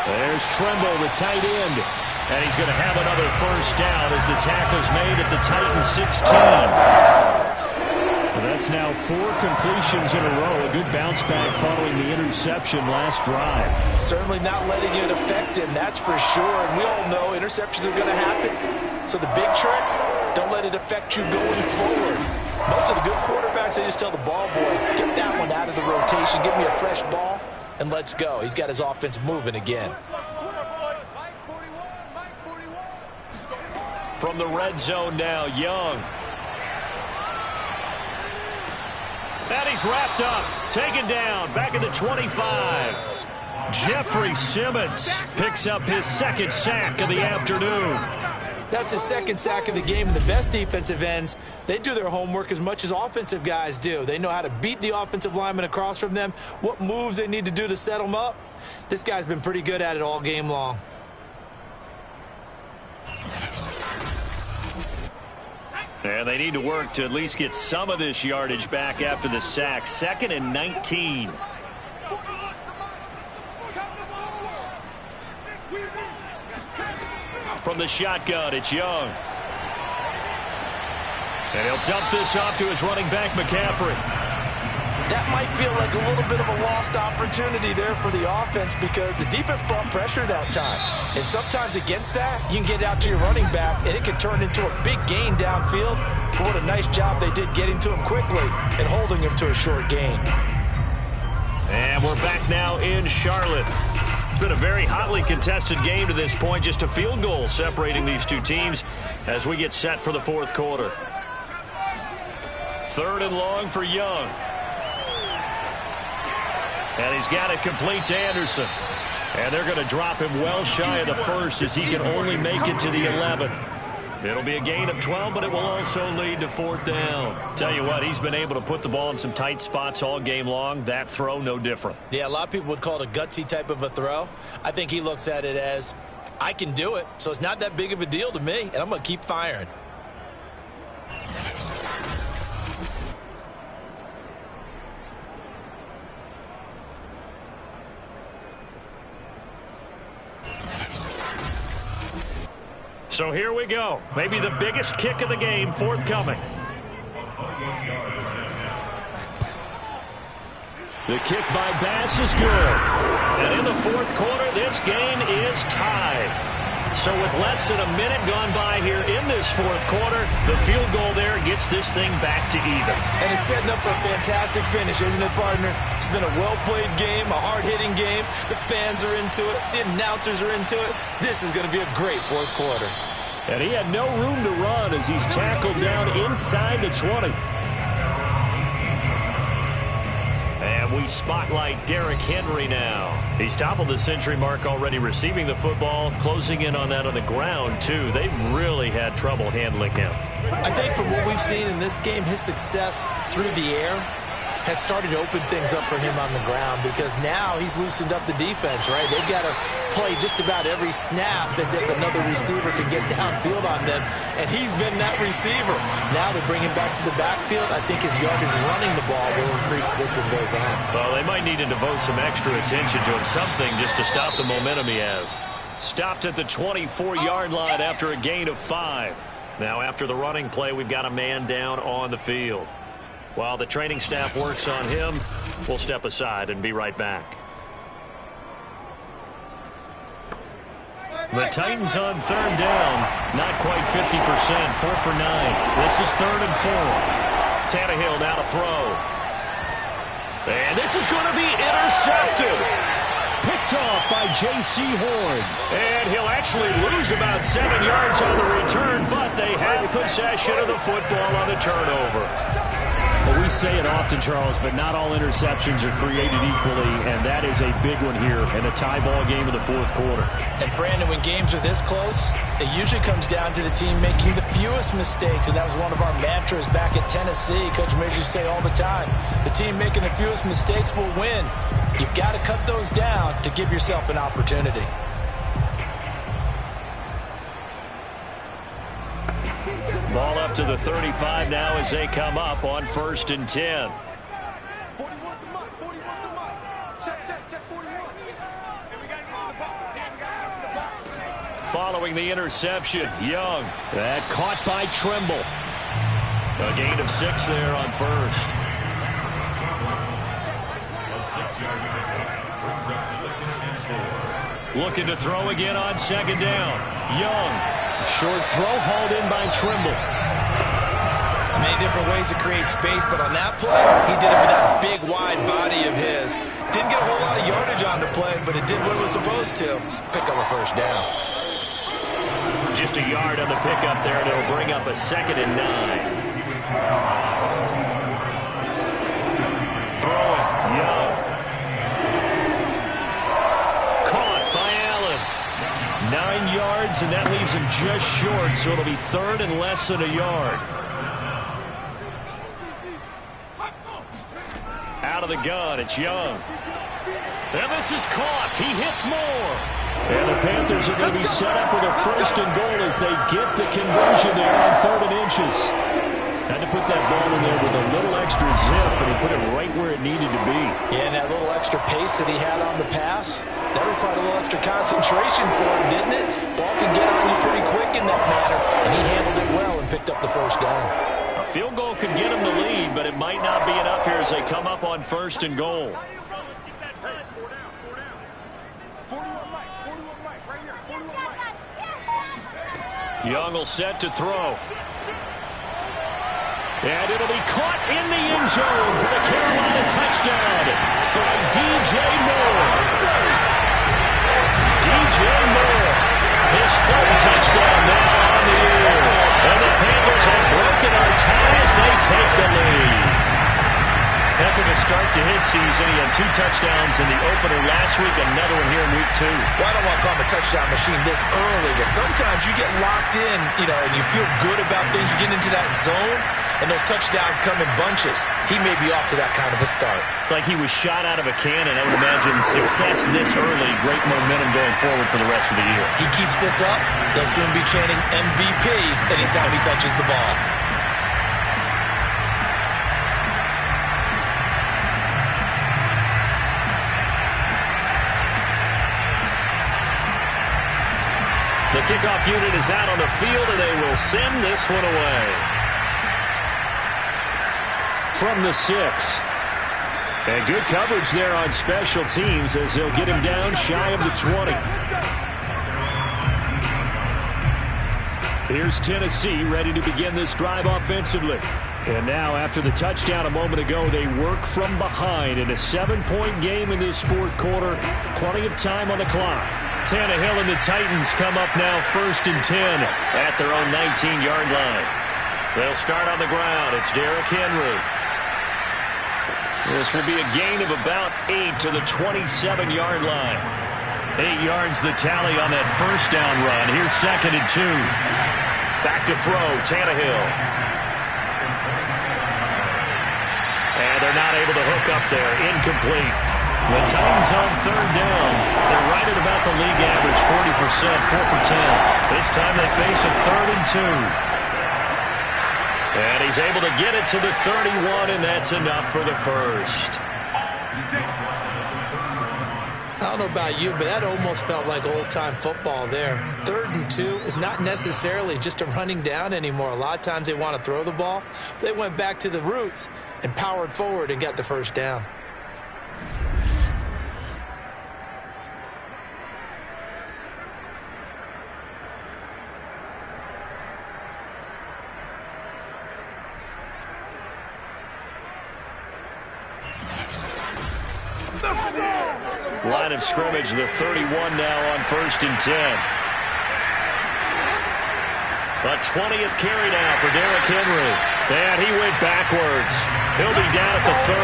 There's Trimble, the tight end. And he's going to have another 1st down as the tackle's made at the Titans 16. That's now 4 completions in a row. A good bounce back following the interception last drive. Certainly not letting it affect him, that's for sure. And we all know interceptions are going to happen. So the big trick, don't let it affect you going forward. Most of the good quarterbacks, they just tell the ball boy, get that one out of the rotation, give me a fresh ball, and let's go. He's got his offense moving again. From the red zone now, Young. And he's wrapped up, taken down, back at the 25. Jeffrey Simmons picks up his 2nd sack of the afternoon. That's his 2nd sack of the game, and the best defensive ends, they do their homework as much as offensive guys do. They know how to beat the offensive lineman across from them, what moves they need to do to set them up. This guy's been pretty good at it all game long. And they need to work to at least get some of this yardage back after the sack. 2nd and 19. From the shotgun, it's Young. And he'll dump this off to his running back, McCaffrey. That might feel like a little bit of a lost opportunity there for the offense because the defense brought pressure that time. And sometimes against that, you can get out to your running back, and it can turn into a big gain downfield. But what a nice job they did getting to him quickly and holding him to a short gain. And we're back now in Charlotte. It's been a very hotly contested game to this point. Just a field goal separating these two teams as we get set for the fourth quarter. 3rd and long for Young. And he's got it complete to Anderson. And they're going to drop him well shy of the first as he can only make it to the 11. It'll be a gain of 12, but it will also lead to 4th down. Tell you what, he's been able to put the ball in some tight spots all game long. That throw, no different. Yeah, a lot of people would call it a gutsy type of a throw. I think he looks at it as, I can do it, so it's not that big of a deal to me, and I'm going to keep firing. So here we go. Maybe the biggest kick of the game forthcoming. The kick by Bass is good. And in the fourth quarter, this game is tied. So with less than a minute gone by here in this fourth quarter, the field goal there gets this thing back to even. And it's setting up for a fantastic finish, isn't it, partner? It's been a well-played game, a hard-hitting game. The fans are into it. The announcers are into it. This is going to be a great fourth quarter. And he had no room to run as he's tackled down inside the 20. And we spotlight Derrick Henry now. He's toppled the century mark already receiving the football, closing in on that on the ground, too. They've really had trouble handling him. I think from what we've seen in this game, his success through the air has started to open things up for him on the ground because now he's loosened up the defense, right? They've got to play just about every snap as if another receiver can get downfield on them, and he's been that receiver. Now they bring him back to the backfield. I think his yardage running the ball will increase as this one goes on. Well, they might need to devote some extra attention to him, something just to stop the momentum he has. Stopped at the 24-yard line after a gain of 5. Now after the running play, we've got a man down on the field. While the training staff works on him, we'll step aside and be right back. The Titans on 3rd down. Not quite 50%. 4 for 9. This is 3rd and 4. Tannehill now to throw. And this is going to be intercepted. Picked off by J.C. Horn. And he'll actually lose about 7 yards on the return, but they have possession of the football on the turnover. Well, we say it often, Charles, but not all interceptions are created equally, and that is a big one here in a tie ball game in the fourth quarter. And, Brandon, when games are this close, it usually comes down to the team making the fewest mistakes, and that was one of our mantras back at Tennessee. Coach Major used to say all the time, the team making the fewest mistakes will win. You've got to cut those down to give yourself an opportunity. Ball up to the 35 now as they come up on 1st and 10. Following the interception, Young. That caught by Trimble. A gain of 6 there on 1st. Looking to throw again on 2nd down. Young. Short throw hauled in by Trimble. Many different ways to create space, but on that play, he did it with that big, wide body of his. Didn't get a whole lot of yardage on the play, but it did what it was supposed to. Pick up a 1st down. Just a yard on the pickup there, and it'll bring up a 2nd and 9. Throw it. Young. Caught by Allen. 9 yards, and that leaves him just short, so it'll be 3rd and less than a yard. Out of the gun, it's Young. And this is caught. He hits more. And the Panthers are going to be set up with a 1st and goal as they get the conversion there on 3rd and inches. Had to put that ball in there with a little extra zip, and he put it right where it needed to be. Yeah, and that little extra pace that he had on the pass, that required a little extra concentration for him, didn't it? Ball can get on you pretty quick in that manner, and he handled it well and picked up the 1st down. A field goal could get him the lead, but it might not be enough here as they come up on 1st and goal. Young will set to throw. And it'll be caught in the end zone for the Carolina touchdown by DJ Moore. DJ Moore, his third touchdown now on the year. And the Panthers have broken our tie as they take the lead. Heck of a start to his season. He had 2 touchdowns in the opener last week, another one here in week 2. Well, I don't want to call him a touchdown machine this early, but sometimes you get locked in, and you feel good about things. You get into that zone, and those touchdowns come in bunches. He may be off to that kind of a start. It's like he was shot out of a cannon. I would imagine success this early, great momentum going forward for the rest of the year. He keeps this up, they'll soon be chanting MVP anytime he touches the ball. The kickoff unit is out on the field, and they will send this one away. From the 6. And good coverage there on special teams as they'll get him down shy of the 20. Here's Tennessee ready to begin this drive offensively. And now after the touchdown a moment ago, they work from behind in a 7-point game in this fourth quarter. Plenty of time on the clock. Tannehill and the Titans come up now 1st and 10 at their own 19-yard line. They'll start on the ground. It's Derrick Henry. This will be a gain of about 8 to the 27-yard line. 8 yards the tally on that first down run. Here's 2nd and 2. Back to throw, Tannehill. And they're not able to hook up there. Incomplete. The Titans on 3rd down. They're right at about the league average, 40%, 4 for 10. This time they face a 3rd and 2. And he's able to get it to the 31, and that's enough for the first. I don't know about you, but that almost felt like old-time football there. 3rd and 2 is not necessarily just a running down anymore. A lot of times they want to throw the ball. They went back to the roots and powered forward and got the first down. Line of scrimmage, the 31 now on 1st and 10. A 20th carry now for Derrick Henry. And he went backwards. He'll be down at the 30.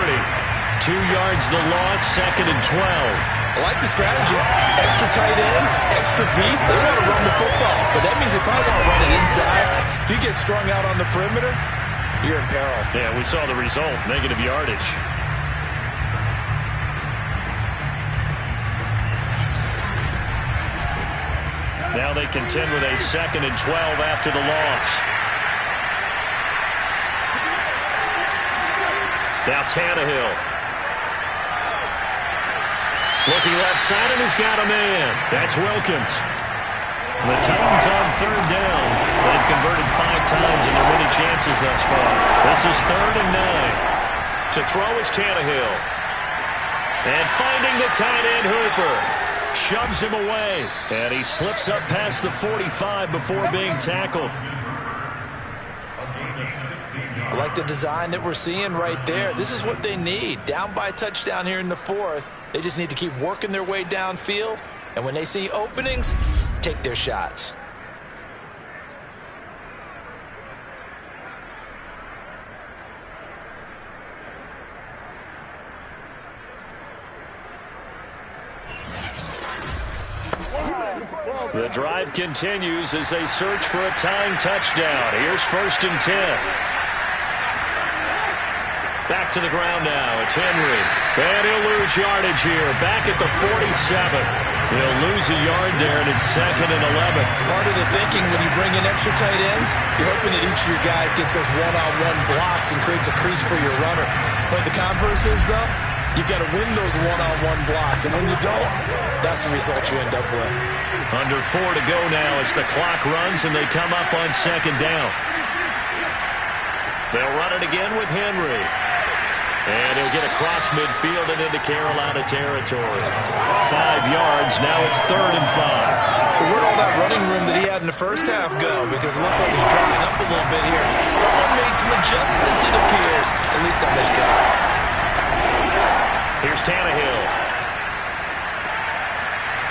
2 yards the loss, 2nd and 12. I like the strategy. Extra tight ends, extra beef. They want to run the football, but that means they probably want to run it inside. If you get strung out on the perimeter, you're in peril. Yeah, we saw the result, negative yardage. Now they contend with a 2nd and 12 after the loss. Now Tannehill. Looking left side, and he's got a man. That's Wilkins. The Titans on 3rd down. They've converted 5 times in their winning chances thus far. This is 3rd and 9. To throw is Tannehill. And finding the tight end Hooper. Shoves him away. And he slips up past the 45 before being tackled. I like the design that we're seeing right there. This is what they need. Down by a touchdown here in the 4th. They just need to keep working their way downfield. And when they see openings, take their shots. The drive continues as they search for a tying touchdown. Here's 1st and 10. Back to the ground now. It's Henry. And he'll lose yardage here. Back at the 47. He'll lose a yard there, and it's 2nd and 11. Part of the thinking when you bring in extra tight ends, you're hoping that each of your guys gets those one-on-one blocks and creates a crease for your runner. What the converse is, though, you've got to win those one-on-one blocks. And when you don't, that's the result you end up with. Under 4 to go now as the clock runs and they come up on 2nd down. They'll run it again with Henry. And he'll get across midfield and into Carolina territory. 5 yards. Now it's 3rd and 5. So where'd all that running room that he had in the first half go? Because it looks like he's drying up a little bit here. Someone made some adjustments, it appears, at least on this drive. Here's Tannehill.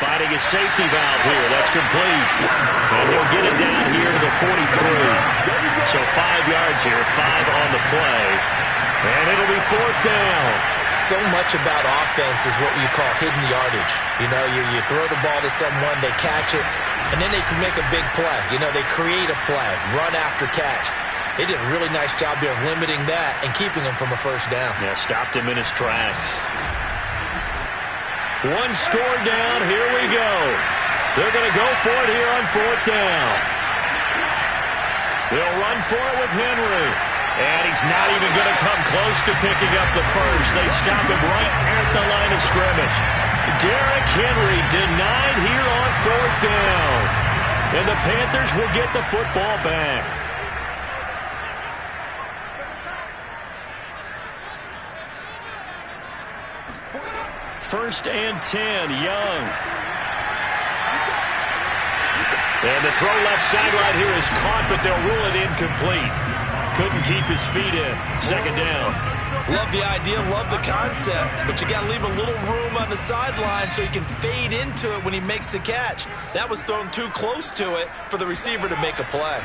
Finding his safety valve here. That's complete. And he'll get it down here to the 43. So 5 yards here, 5 on the play. And it'll be 4th down. So much about offense is what you call hidden yardage. You know, you throw the ball to someone, they catch it, and then they can make a big play. You know, they create a play, run after catch. They did a really nice job there of limiting that and keeping him from a first down. Yeah, stopped him in his tracks. 1 score down. Here we go. They're going to go for it here on 4th down. They'll run for it with Henry. And he's not even going to come close to picking up the first. They stop him right at the line of scrimmage. Derrick Henry denied here on 4th down. And the Panthers will get the football back. First and 10, Young. And the throw left sideline here is caught, but they'll rule it incomplete. Couldn't keep his feet in. 2nd down. Love the idea, love the concept, but you got to leave a little room on the sideline so he can fade into it when he makes the catch. That was thrown too close to it for the receiver to make a play.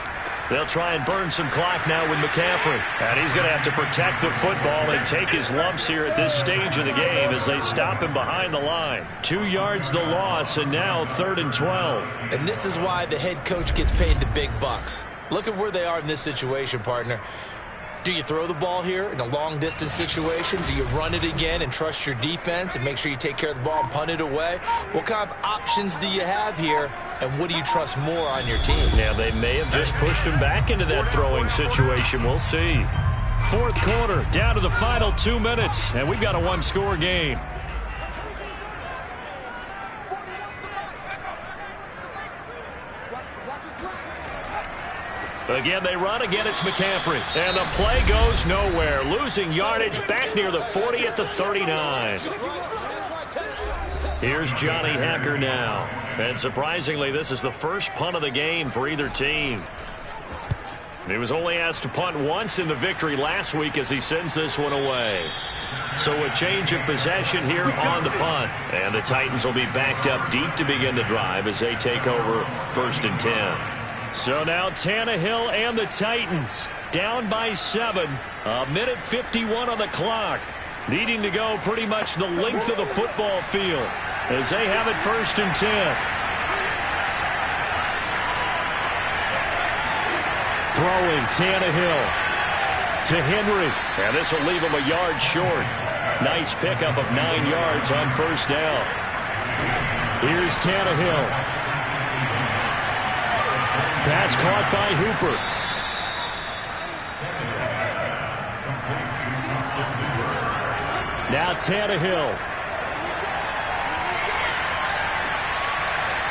They'll try and burn some clock now with McCaffrey. And he's going to have to protect the football and take his lumps here at this stage of the game as they stop him behind the line. 2 yards the loss, and now 3rd and 12. And this is why the head coach gets paid the big bucks. Look at where they are in this situation, partner. Do you throw the ball here in a long-distance situation? Do you run it again and trust your defense and make sure you take care of the ball and punt it away? What kind of options do you have here, and what do you trust more on your team? Yeah, they may have just pushed him back into that throwing situation. We'll see. 4th quarter, down to the final 2 minutes, and we've got a 1-score game. Again, they run. Again, it's McCaffrey. And the play goes nowhere. Losing yardage back near the 40 at the 39. Here's Johnny Hacker now. And surprisingly, this is the first punt of the game for either team. He was only asked to punt once in the victory last week as he sends this one away. So a change of possession here on the punt. And the Titans will be backed up deep to begin the drive as they take over 1st and 10. So now Tannehill and the Titans down by 7. 1:51 on the clock. Needing to go pretty much the length of the football field as they have it 1st and 10. Throwing Tannehill to Henry. And this will leave him a yard short. Nice pickup of 9 yards on 1st down. Here's Tannehill. Pass caught by Hooper. Now Tannehill.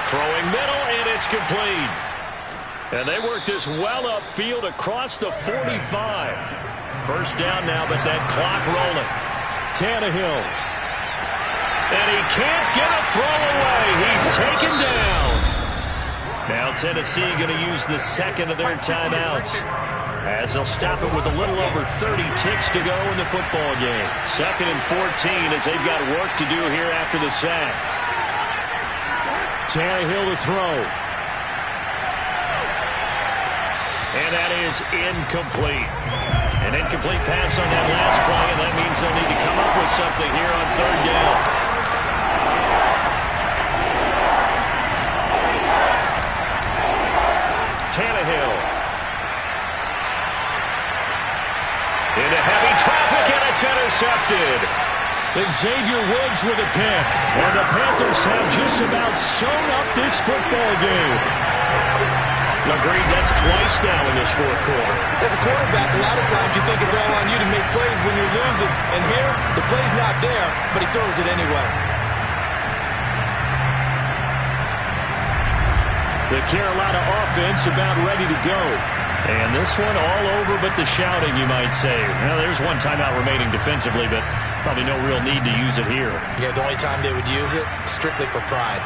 Throwing middle, and it's complete. And they work this well upfield across the 45. 1st down now, but that clock rolling. Tannehill. And he can't get a throw away. He's taken down. Now Tennessee going to use the 2nd of their timeouts as they'll stop it with a little over 30 ticks to go in the football game. 2nd and 14 as they've got work to do here after the sack. Tannehill to throw. And that is incomplete. An incomplete pass on that last play, and that means they'll need to come up with something here on 3rd down. Tannehill. Into heavy traffic, and it's intercepted. Xavier Woods with a pick. And the Panthers have just about sewn up this football game. Agreed, that's twice now in this 4th quarter. As a quarterback, a lot of times you think it's all on you to make plays when you're losing. And here, the play's not there, but he throws it anyway. The Carolina offense about ready to go. And this one all over but the shouting, you might say. Well, there's one timeout remaining defensively, but probably no real need to use it here. Yeah, the only time they would use it, strictly for pride.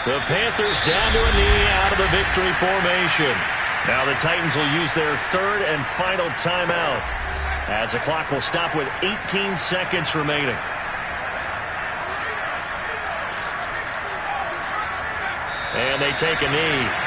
The Panthers down to a knee out of the victory formation. Now the Titans will use their third and final timeout as the clock will stop with 18 seconds remaining. And they take a knee.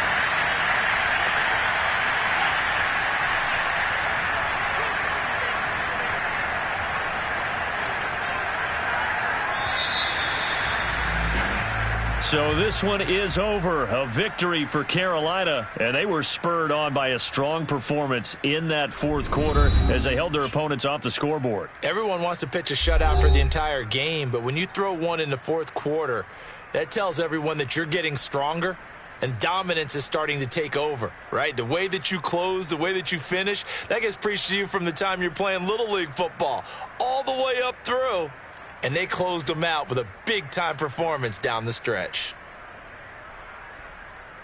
So this one is over. A victory for Carolina, and they were spurred on by a strong performance in that fourth quarter as they held their opponents off the scoreboard. Everyone wants to pitch a shutout for the entire game, but when you throw one in the fourth quarter, that tells everyone that you're getting stronger and dominance is starting to take over, right? The way that you close, the way that you finish, that gets preached to you from the time you're playing Little League football all the way up through. And they closed them out with a big-time performance down the stretch.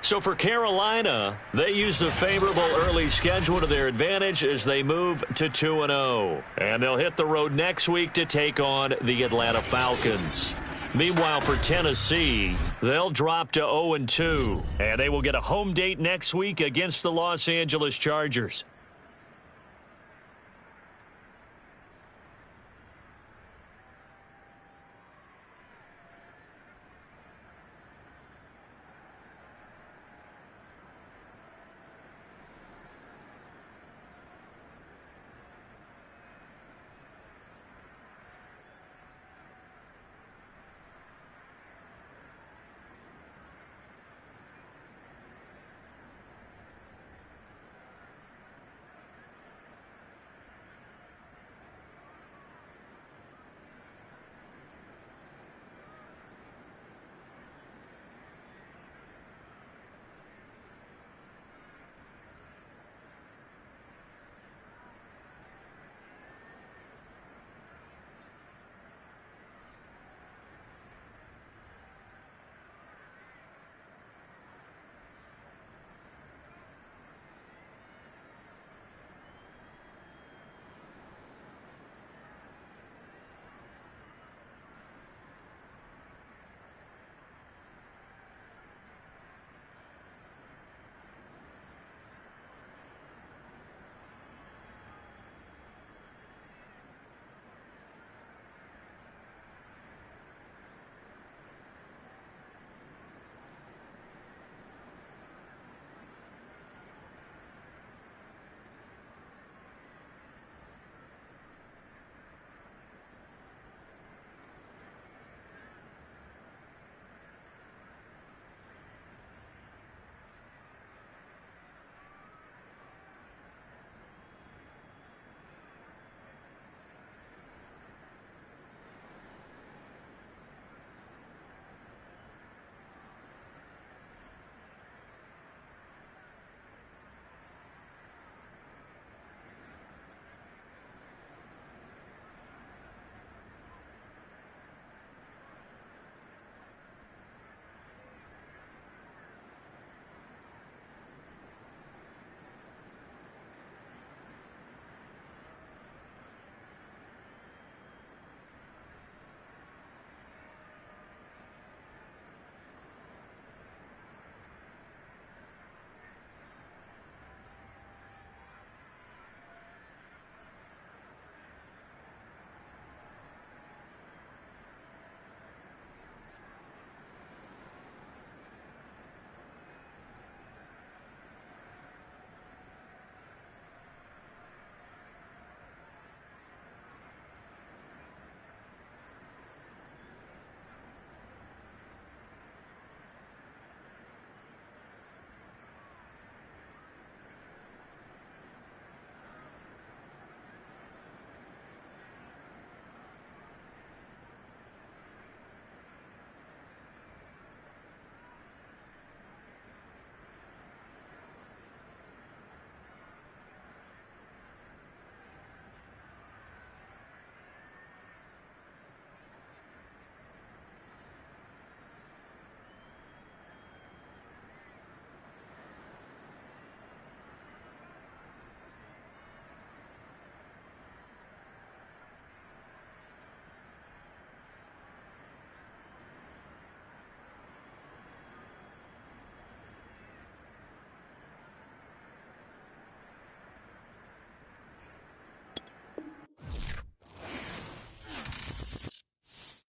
So for Carolina, they use the favorable early schedule to their advantage as they move to 2-0. And they'll hit the road next week to take on the Atlanta Falcons. Meanwhile, for Tennessee, they'll drop to 0-2. And they will get a home date next week against the Los Angeles Chargers.